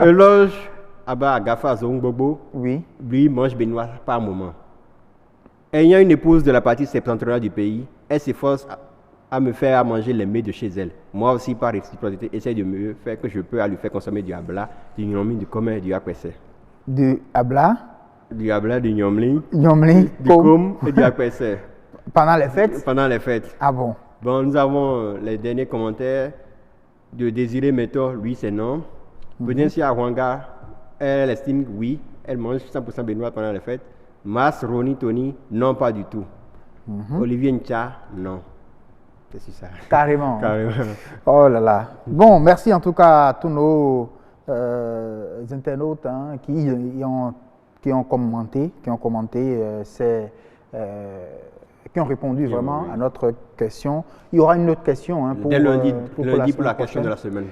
Eloge Abba Gafa Zongbobo, oui. Lui mange béninois par moment. Ayant une épouse de la partie septentrionale du pays, elle s'efforce à me faire manger les mets de chez elle. Moi aussi, par réciprocité, j'essaie de me faire que je peux lui faire consommer du abla, du nyomli, du commun, du akwese. Du abla? Du abla, du nyomli. Nyomli. Du com et du akwese. Pendant les fêtes? Pendant les fêtes. Ah bon? Bon, nous avons les derniers commentaires de Désiré Méthor, lui c'est non. Benesia Rwanga, elle estime oui, elle mange 100% béninois pendant les fêtes. Mas, Roni, Tony, non, pas du tout. Olivier Ncha, non. C'est ça. Carrément. Carrément. Oh là là. Bon, merci en tout cas à tous nos internautes qui ont commenté, qui ont répondu vraiment à notre question. Il y aura une autre question pour, dès lundi, pour la question de la semaine.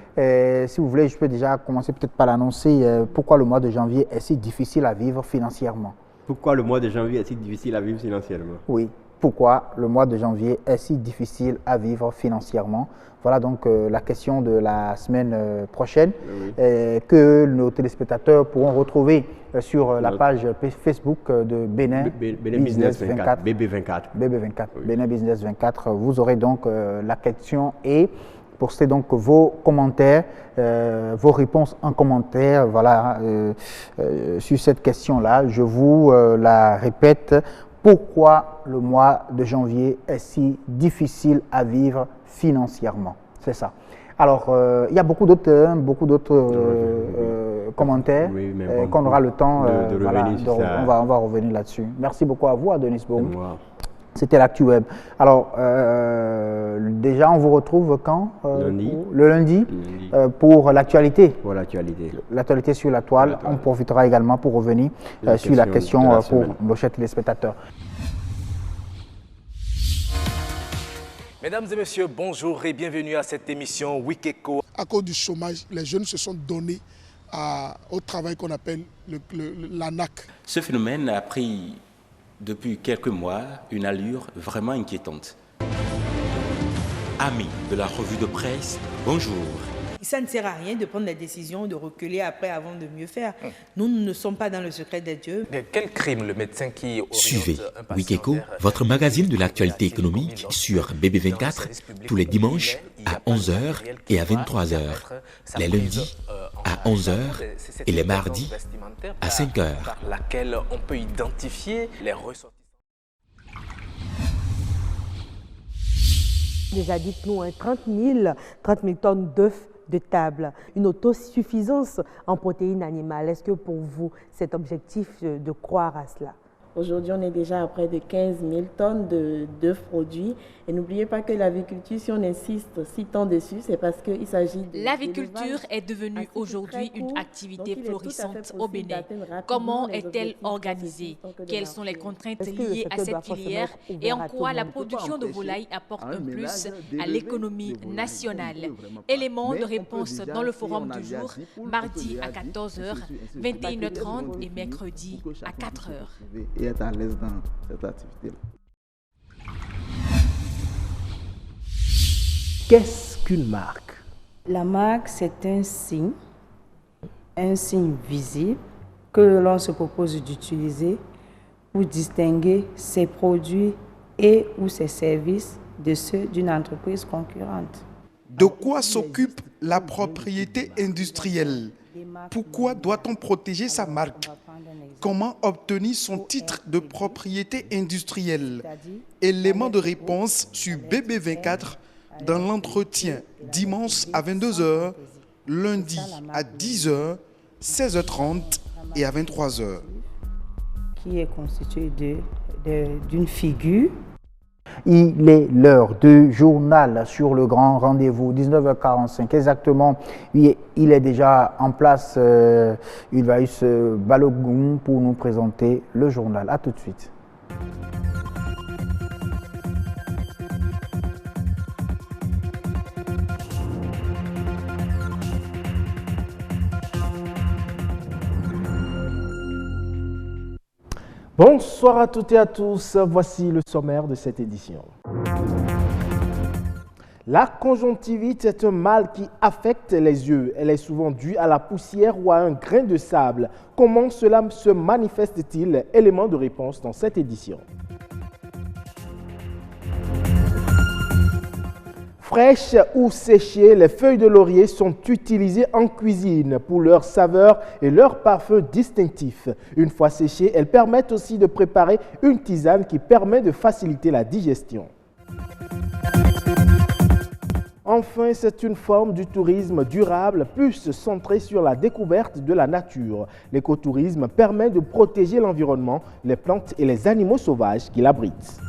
Si vous voulez, je peux déjà commencer peut-être par l'annoncer. Pourquoi le mois de janvier est si difficile à vivre financièrement? Pourquoi le mois de janvier est si difficile à vivre financièrement? Oui. Pourquoi le mois de janvier est si difficile à vivre financièrement? Voilà donc la question de la semaine prochaine que nos téléspectateurs pourront retrouver sur la page Facebook de Bénin Business 24. BB24. BB24. Oui. Bénin Business 24. Vous aurez donc la question et postez donc vos commentaires, vos réponses en commentaire. Voilà, sur cette question-là, je vous la répète. Pourquoi le mois de janvier est si difficile à vivre financièrement? C'est ça. Alors, il y a beaucoup d'autres commentaires qu'on aura le temps de revenir sur ça. On va revenir là-dessus. Merci beaucoup à vous, Adonis Baum. C'était l'Actu Web. Alors, déjà, on vous retrouve quand? Le lundi. Pour l'actualité. Pour l'actualité. L'actualité sur la toile. On profitera également pour revenir sur la question pour nos chers téléspectateurs. Mesdames et messieurs, bonjour et bienvenue à cette émission Wikeko. À cause du chômage, les jeunes se sont donnés au travail qu'on appelle l'ANAC. Ce phénomène a pris depuis quelques mois une allure vraiment inquiétante. Amis de la revue de presse, bonjour. Ça ne sert à rien de prendre la décision de reculer après avant de mieux faire. Nous ne sommes pas dans le secret des dieux. Quel crime le médecin qui Suivez Wikeko, votre magazine de l'actualité économique sur BB24 tous les dimanches à 11h et à 23h, les lundis à 11h et les mardis à 5h. Par laquelle on peut identifier les ressortissants. Déjà, dites-nous, 30 000 tonnes d'œufs de table, une autosuffisance en protéines animales. Est-ce que pour vous, c'est objectif de croire à cela? Aujourd'hui, on est déjà à près de 15 000 tonnes d'œufs produits. Et n'oubliez pas que l'aviculture, si on insiste si tant dessus, c'est parce qu'il s'agit de... L'aviculture est devenue aujourd'hui une activité florissante au Bénin. Comment est-elle organisée? Quelles sont les contraintes liées à cette filière? Et en quoi la production de volailles apporte un plus à l'économie nationale? Éléments de réponse dans le forum du jour, mardi à 14h, 21h30 et mercredi à 4h. Et être à l'aise dans cette activité-là. Qu'est-ce qu'une marque? La marque, c'est un signe visible que l'on se propose d'utiliser pour distinguer ses produits et ou ses services de ceux d'une entreprise concurrente. De quoi s'occupe la propriété industrielle? Pourquoi doit-on protéger sa marque? Comment obtenir son titre de propriété industrielle? Élément de réponse sur BB24 dans l'entretien dimanche à 22h lundi à 10h, 16h30 et à 23h. Qui est constitué d'une figure. Il est l'heure du journal sur le grand rendez-vous, 19h45 exactement. Il est déjà en place, Ulvaeus Balogun, pour nous présenter le journal. A tout de suite. Bonsoir à toutes et à tous, voici le sommaire de cette édition. La conjonctivite est un mal qui affecte les yeux. Elle est souvent due à la poussière ou à un grain de sable. Comment cela se manifeste-t-il? Élément de réponse dans cette édition. Fraîches ou séchées, les feuilles de laurier sont utilisées en cuisine pour leur saveur et leur parfum distinctif. Une fois séchées, elles permettent aussi de préparer une tisane qui permet de faciliter la digestion. Enfin, c'est une forme du tourisme durable, plus centré sur la découverte de la nature. L'écotourisme permet de protéger l'environnement, les plantes et les animaux sauvages qui l'abritent.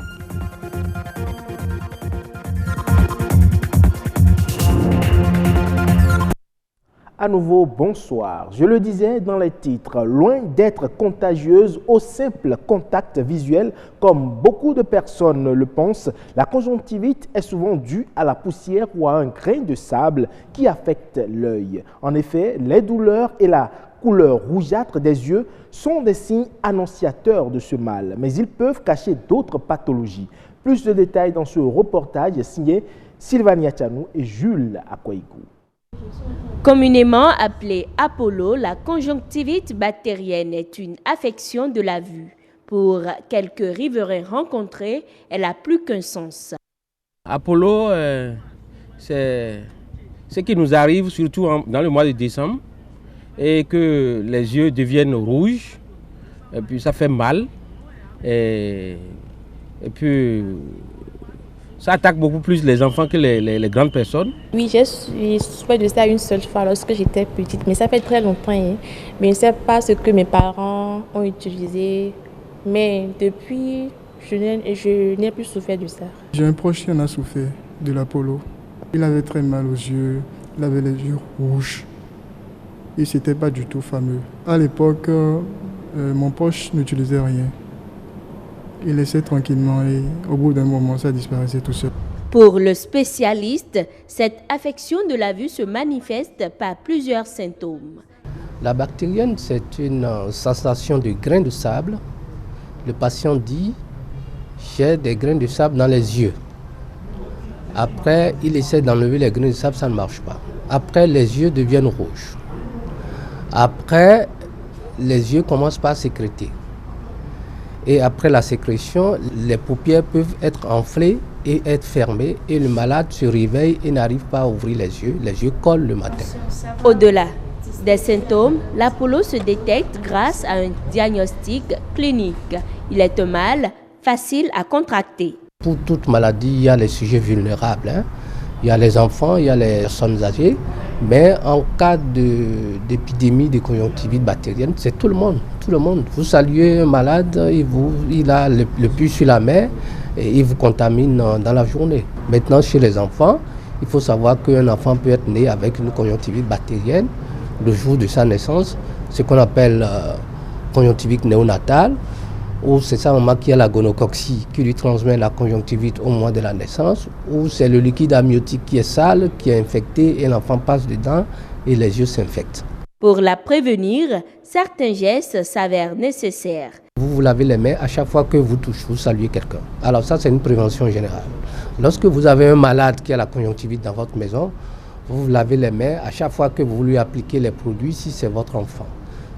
À nouveau, bonsoir. Je le disais dans les titres, loin d'être contagieuse au simple contact visuel, comme beaucoup de personnes le pensent, la conjonctivite est souvent due à la poussière ou à un grain de sable qui affecte l'œil. En effet, les douleurs et la couleur rougeâtre des yeux sont des signes annonciateurs de ce mal, mais ils peuvent cacher d'autres pathologies. Plus de détails dans ce reportage signé Sylvania Tchanou et Jules Akwaïkou. Communément appelée Apollo, la conjonctivite bactérienne est une affection de la vue. Pour quelques riverains rencontrés, elle n'a plus qu'un sens. Apollo, c'est ce qui nous arrive surtout dans le mois de décembre et que les yeux deviennent rouges et puis ça fait mal et puis ça attaque beaucoup plus les enfants que les grandes personnes. Oui, j'ai souffert de ça une seule fois lorsque j'étais petite, mais ça fait très longtemps. Mais je ne sais pas ce que mes parents ont utilisé. Mais depuis, je n'ai plus souffert de ça. J'ai un proche qui en a souffert de l'Apollo. Il avait très mal aux yeux, il avait les yeux rouges. Et ce n'était pas du tout fameux. À l'époque, mon proche n'utilisait rien. Il laissait tranquillement et au bout d'un moment, ça disparaissait tout seul. Pour le spécialiste, cette affection de la vue se manifeste par plusieurs symptômes. La bactérienne, c'est une sensation de grains de sable. Le patient dit « j'ai des grains de sable dans les yeux ». Après, il essaie d'enlever les grains de sable, ça ne marche pas. Après, les yeux deviennent rouges. Après, les yeux commencent par sécréter. Et après la sécrétion, les paupières peuvent être enflées et être fermées et le malade se réveille et n'arrive pas à ouvrir les yeux collent le matin. Au-delà des symptômes, l'Apollo se détecte grâce à un diagnostic clinique. Il est un mal facile à contracter. Pour toute maladie, il y a les sujets vulnérables. Il y a les enfants, il y a les personnes âgées. Mais en cas d'épidémie de conjonctivite bactérienne, c'est tout le monde. Tout le monde. Vous saluez un malade, il a le pus sur la main et il vous contamine dans la journée. Maintenant, chez les enfants, il faut savoir qu'un enfant peut être né avec une conjonctivite bactérienne le jour de sa naissance, ce qu'on appelle conjonctivite néonatale, ou c'est sa maman qui a la gonococcie qui lui transmet la conjonctivite au moment de la naissance, ou c'est le liquide amniotique qui est sale, qui est infecté et l'enfant passe dedans et les yeux s'infectent. Pour la prévenir, certains gestes s'avèrent nécessaires. Vous vous lavez les mains à chaque fois que vous touchez, vous saluez quelqu'un. Alors ça, c'est une prévention générale. Lorsque vous avez un malade qui a la conjonctivite dans votre maison, vous vous lavez les mains à chaque fois que vous lui appliquez les produits si c'est votre enfant.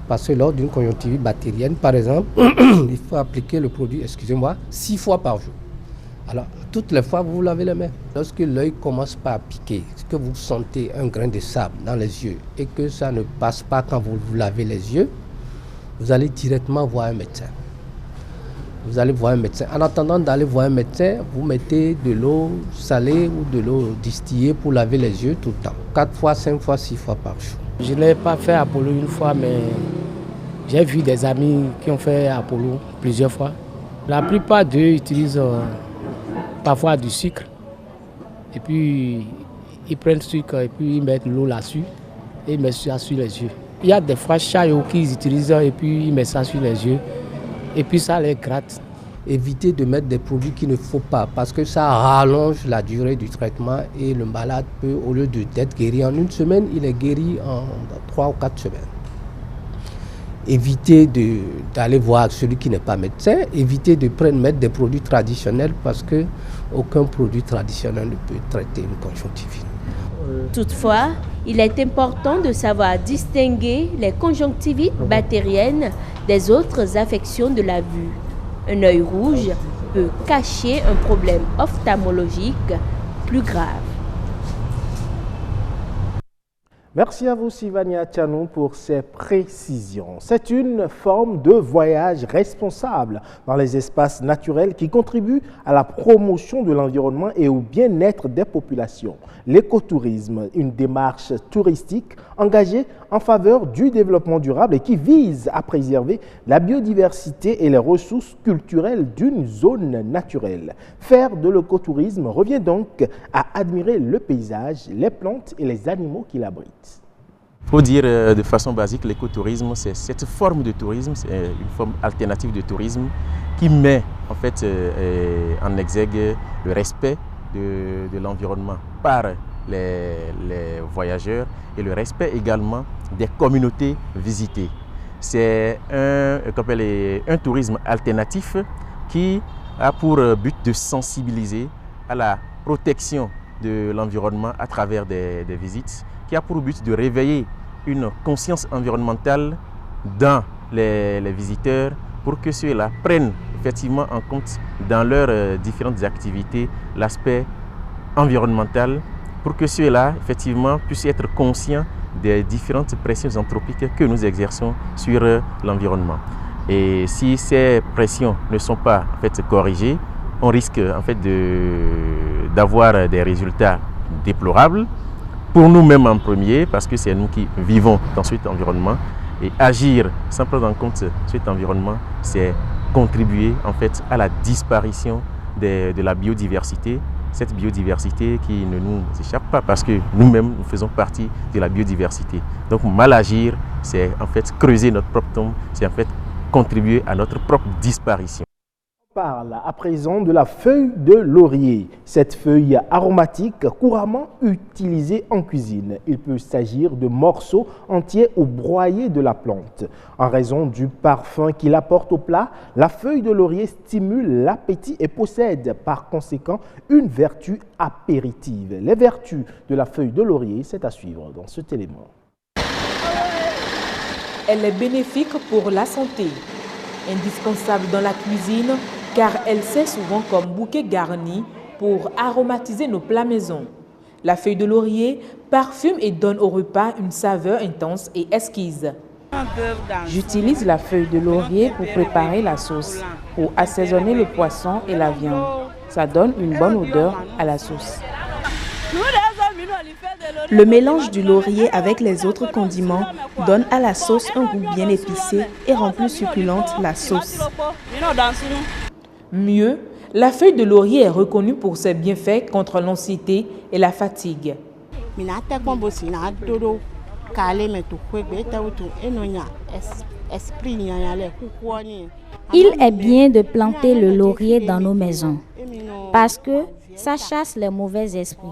Parce que lors d'une conjonctivite bactérienne, par exemple, il faut appliquer le produit, 6 fois par jour. Alors, toutes les fois, vous vous lavez les mains. Lorsque l'œil commence pas à piquer, que vous sentez un grain de sable dans les yeux et que ça ne passe pas quand vous vous lavez les yeux, vous allez directement voir un médecin. Vous allez voir un médecin. En attendant d'aller voir un médecin, vous mettez de l'eau salée ou de l'eau distillée pour laver les yeux tout le temps. 4 fois, 5 fois, 6 fois par jour. Je n'ai pas fait Apollo une fois, mais j'ai vu des amis qui ont fait Apollo plusieurs fois. La plupart d'eux utilisent parfois du sucre. Et puis, ils prennent le sucre et puis ils mettent l'eau là-dessus et ils mettent ça sur les yeux. Il y a des fois chayots qu'ils utilisent et puis ils mettent ça sur les yeux et puis ça les gratte. Évitez de mettre des produits qu'il ne faut pas parce que ça rallonge la durée du traitement et le malade peut, au lieu d'être guéri en 1 semaine, il est guéri en 3 ou 4 semaines. Évitez d'aller voir celui qui n'est pas médecin. Évitez de mettre des produits traditionnels parce qu'aucun produit traditionnel ne peut traiter une conjonctivite. Toutefois, il est important de savoir distinguer les conjonctivites bactériennes des autres affections de la vue. Un œil rouge peut cacher un problème ophtalmologique plus grave. Merci à vous, Sylvania Tchanou, pour ces précisions. C'est une forme de voyage responsable dans les espaces naturels qui contribue à la promotion de l'environnement et au bien-être des populations. L'écotourisme, une démarche touristique engagée en faveur du développement durable et qui vise à préserver la biodiversité et les ressources culturelles d'une zone naturelle. Faire de l'écotourisme revient donc à admirer le paysage, les plantes et les animaux qui l'abritent. Pour dire de façon basique, l'écotourisme, c'est cette forme de tourisme, c'est une forme alternative de tourisme qui met en fait en exergue le respect de l'environnement par les voyageurs et le respect également des communautés visitées. C'est un tourisme alternatif qui a pour but de sensibiliser à la protection de l'environnement à travers des visites, qui a pour but de réveiller une conscience environnementale dans les visiteurs pour que ceux-là prennent effectivement en compte dans leurs différentes activités l'aspect environnemental, pour que ceux-là effectivement puissent être conscients des différentes pressions anthropiques que nous exerçons sur l'environnement. Et si ces pressions ne sont pas en fait corrigées, on risque en fait d'avoir des résultats déplorables pour nous-mêmes en premier, parce que c'est nous qui vivons dans cet environnement. Et agir sans prendre en compte cet environnement, c'est contribuer en fait à la disparition de la biodiversité. Cette biodiversité qui ne nous échappe pas parce que nous-mêmes, nous faisons partie de la biodiversité. Donc mal agir, c'est en fait creuser notre propre tombe, c'est en fait contribuer à notre propre disparition. On parle à présent de la feuille de laurier. Cette feuille aromatique couramment utilisée en cuisine. Il peut s'agir de morceaux entiers ou broyés de la plante. En raison du parfum qu'il apporte au plat, la feuille de laurier stimule l'appétit et possède par conséquent une vertu apéritive. Les vertus de la feuille de laurier, c'est à suivre dans cet élément. Elle est bénéfique pour la santé, indispensable dans la cuisine car elle sert souvent comme bouquet garni pour aromatiser nos plats maison. La feuille de laurier parfume et donne au repas une saveur intense et exquise. J'utilise la feuille de laurier pour préparer la sauce, pour assaisonner le poisson et la viande. Ça donne une bonne odeur à la sauce. Le mélange du laurier avec les autres condiments donne à la sauce un goût bien épicé et rend plus succulente la sauce. Mieux, la feuille de laurier est reconnue pour ses bienfaits contre l'anxiété et la fatigue. Il est bien de planter le laurier dans nos maisons parce que ça chasse les mauvais esprits.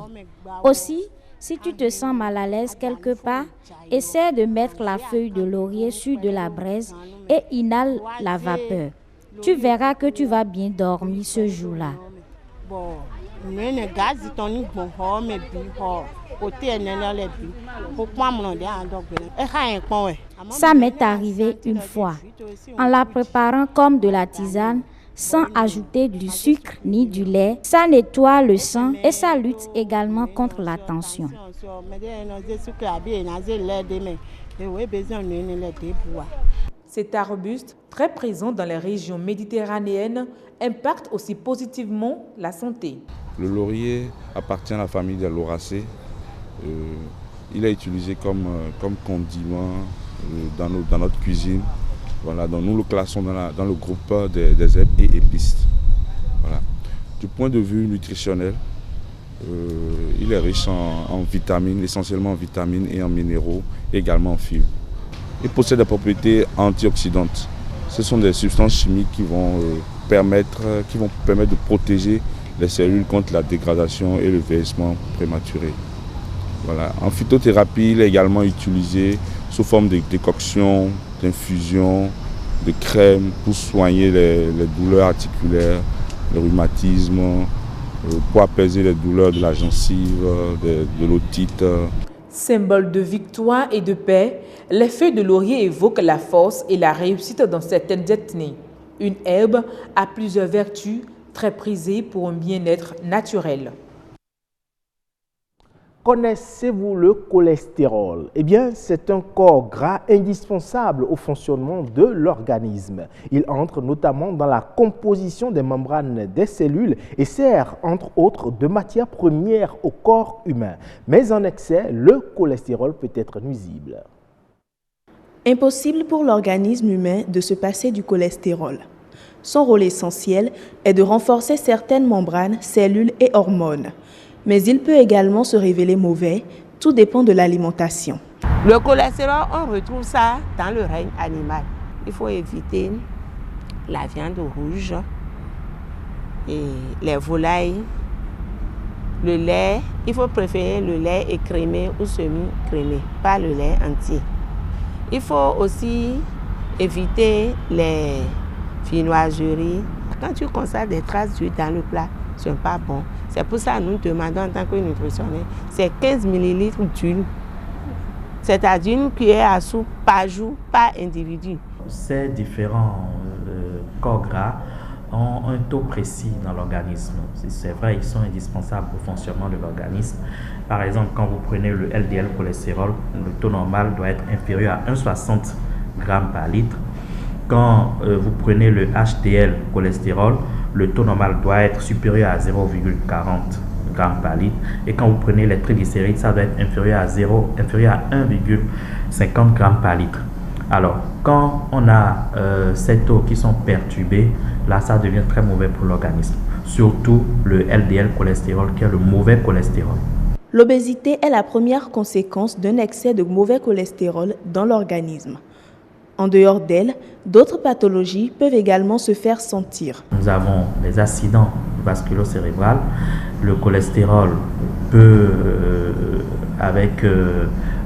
Aussi, si tu te sens mal à l'aise quelque part, essaie de mettre la feuille de laurier sur de la braise et inhale la vapeur. Tu verras que tu vas bien dormir ce jour-là. Ça m'est arrivé une fois, en la préparant comme de la tisane, sans ajouter du sucre ni du lait. Ça nettoie le sang et ça lutte également contre la tension. Cet arbuste, très présent dans les régions méditerranéennes, impacte aussi positivement la santé. Le laurier appartient à la famille des lauracées. Il est utilisé comme condiment dans notre cuisine. Voilà, donc nous le classons dans le groupe des herbes et épices. Voilà. Du point de vue nutritionnel, il est riche en vitamines, essentiellement en vitamines et en minéraux, également en fibres. Il possède des propriétés antioxydantes. Ce sont des substances chimiques qui vont permettre de protéger les cellules contre la dégradation et le vieillissement prématuré. Voilà. En phytothérapie, il est également utilisé sous forme de décoction, d'infusion, de crème pour soigner les douleurs articulaires, le rhumatisme, pour apaiser les douleurs de la gencive, de l'otite. Symbole de victoire et de paix, les feuilles de laurier évoquent la force et la réussite dans certaines ethnies. Une herbe a plusieurs vertus, très prisée pour un bien-être naturel. Connaissez-vous le cholestérol? Eh bien, c'est un corps gras indispensable au fonctionnement de l'organisme. Il entre notamment dans la composition des membranes des cellules et sert, entre autres, de matière première au corps humain. Mais en excès, le cholestérol peut être nuisible. Impossible pour l'organisme humain de se passer du cholestérol. Son rôle essentiel est de renforcer certaines membranes, cellules et hormones. Mais il peut également se révéler mauvais, tout dépend de l'alimentation. Le cholestérol, on retrouve ça dans le règne animal. Il faut éviter la viande rouge, et les volailles, le lait. Il faut préférer le lait écrémé ou semi-crémé, pas le lait entier. Il faut aussi éviter les viennoiseries. Quand tu constates des traces d'huile dans le plat, ce n'est pas bon. C'est pour ça que nous demandons en tant que nutritionniste, c'est 15 ml d'huile. C'est-à-dire une cuillère à soupe par jour, par individu. Ces différents corps gras ont un taux précis dans l'organisme. C'est vrai, ils sont indispensables au fonctionnement de l'organisme. Par exemple, quand vous prenez le LDL cholestérol, le taux normal doit être inférieur à 1,60 g par litre. Quand vous prenez le HDL cholestérol, le taux normal doit être supérieur à 0,40 g par litre. Et quand vous prenez les triglycérides, ça doit être inférieur à 1,50 g par litre. Alors, quand on a ces taux qui sont perturbés, là, ça devient très mauvais pour l'organisme. Surtout le LDL cholestérol, qui est le mauvais cholestérol. L'obésité est la première conséquence d'un excès de mauvais cholestérol dans l'organisme. En dehors d'elle, d'autres pathologies peuvent également se faire sentir. Nous avons les accidents vasculo-cérébraux. Le cholestérol peut, avec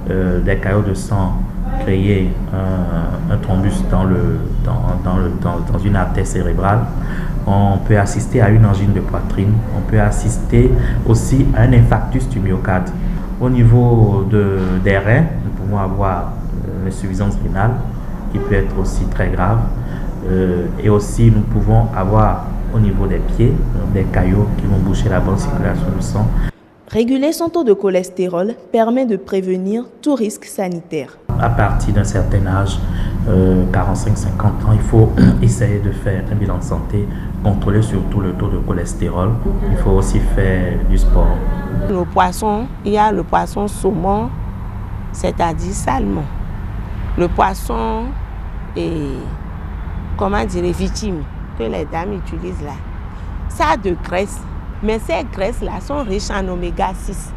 des caillots de sang, créer un thrombus dans une artère cérébrale. On peut assister à une angine de poitrine. On peut assister aussi à un infarctus du myocarde. Au niveau des reins, nous pouvons avoir l'insuffisance rénale, qui peut être aussi très grave. Et aussi, nous pouvons avoir au niveau des pieds des caillots qui vont boucher la bonne circulation du sang. Réguler son taux de cholestérol permet de prévenir tout risque sanitaire. À partir d'un certain âge, 45-50 ans, il faut essayer de faire un bilan de santé, contrôler surtout le taux de cholestérol. Il faut aussi faire du sport. Le poisson, il y a le poisson saumon, c'est-à-dire salmon. Le poisson victime que les dames utilisent là, ça a de graisse, mais ces graisses-là sont riches en oméga 6.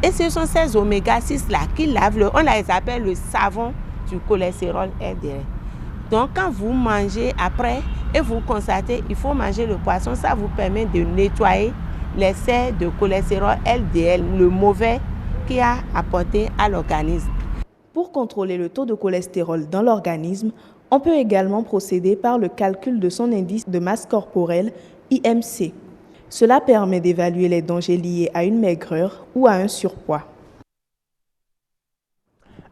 Et ce sont ces oméga 6-là qui lavent on les appelle le savon du cholestérol LDL. Donc quand vous mangez après et vous constatez, il faut manger le poisson, ça vous permet de nettoyer l'excès de cholestérol LDL, le mauvais qui a apporté à l'organisme. Pour contrôler le taux de cholestérol dans l'organisme, on peut également procéder par le calcul de son indice de masse corporelle, IMC. Cela permet d'évaluer les dangers liés à une maigreur ou à un surpoids.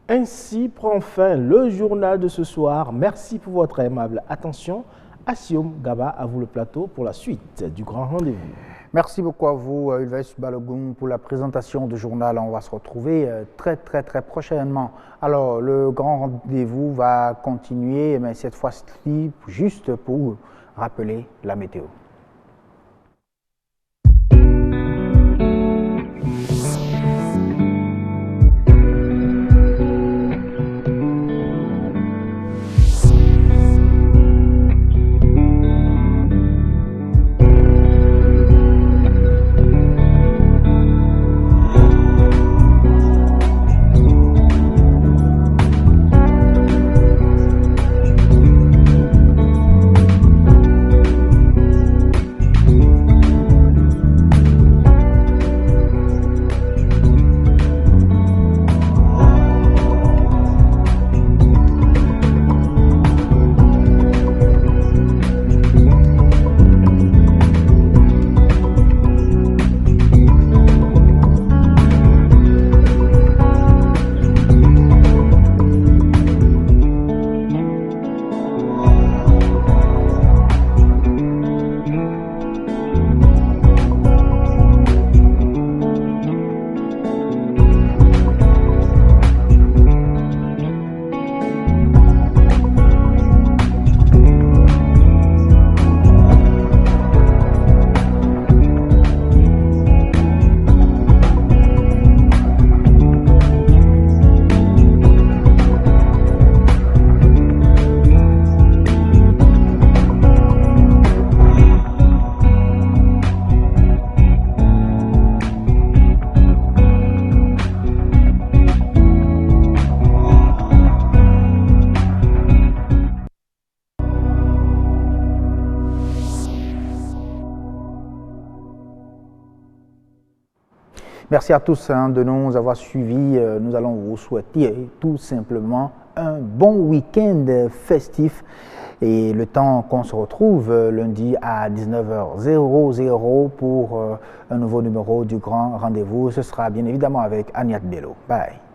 Ainsi prend fin le journal de ce soir. Merci pour votre aimable attention. Assioum Gaba, à vous le plateau pour la suite du grand rendez-vous. Merci beaucoup à vous, Ulves Balogun, pour la présentation du journal. On va se retrouver très prochainement. Alors, le grand rendez-vous va continuer, mais cette fois-ci, juste pour rappeler la météo. Merci à tous de nous avoir suivis. Nous allons vous souhaiter tout simplement un bon week-end festif. Et le temps qu'on se retrouve lundi à 19h00 pour un nouveau numéro du Grand Rendez-vous, ce sera bien évidemment avec Agnat Bello. Bye.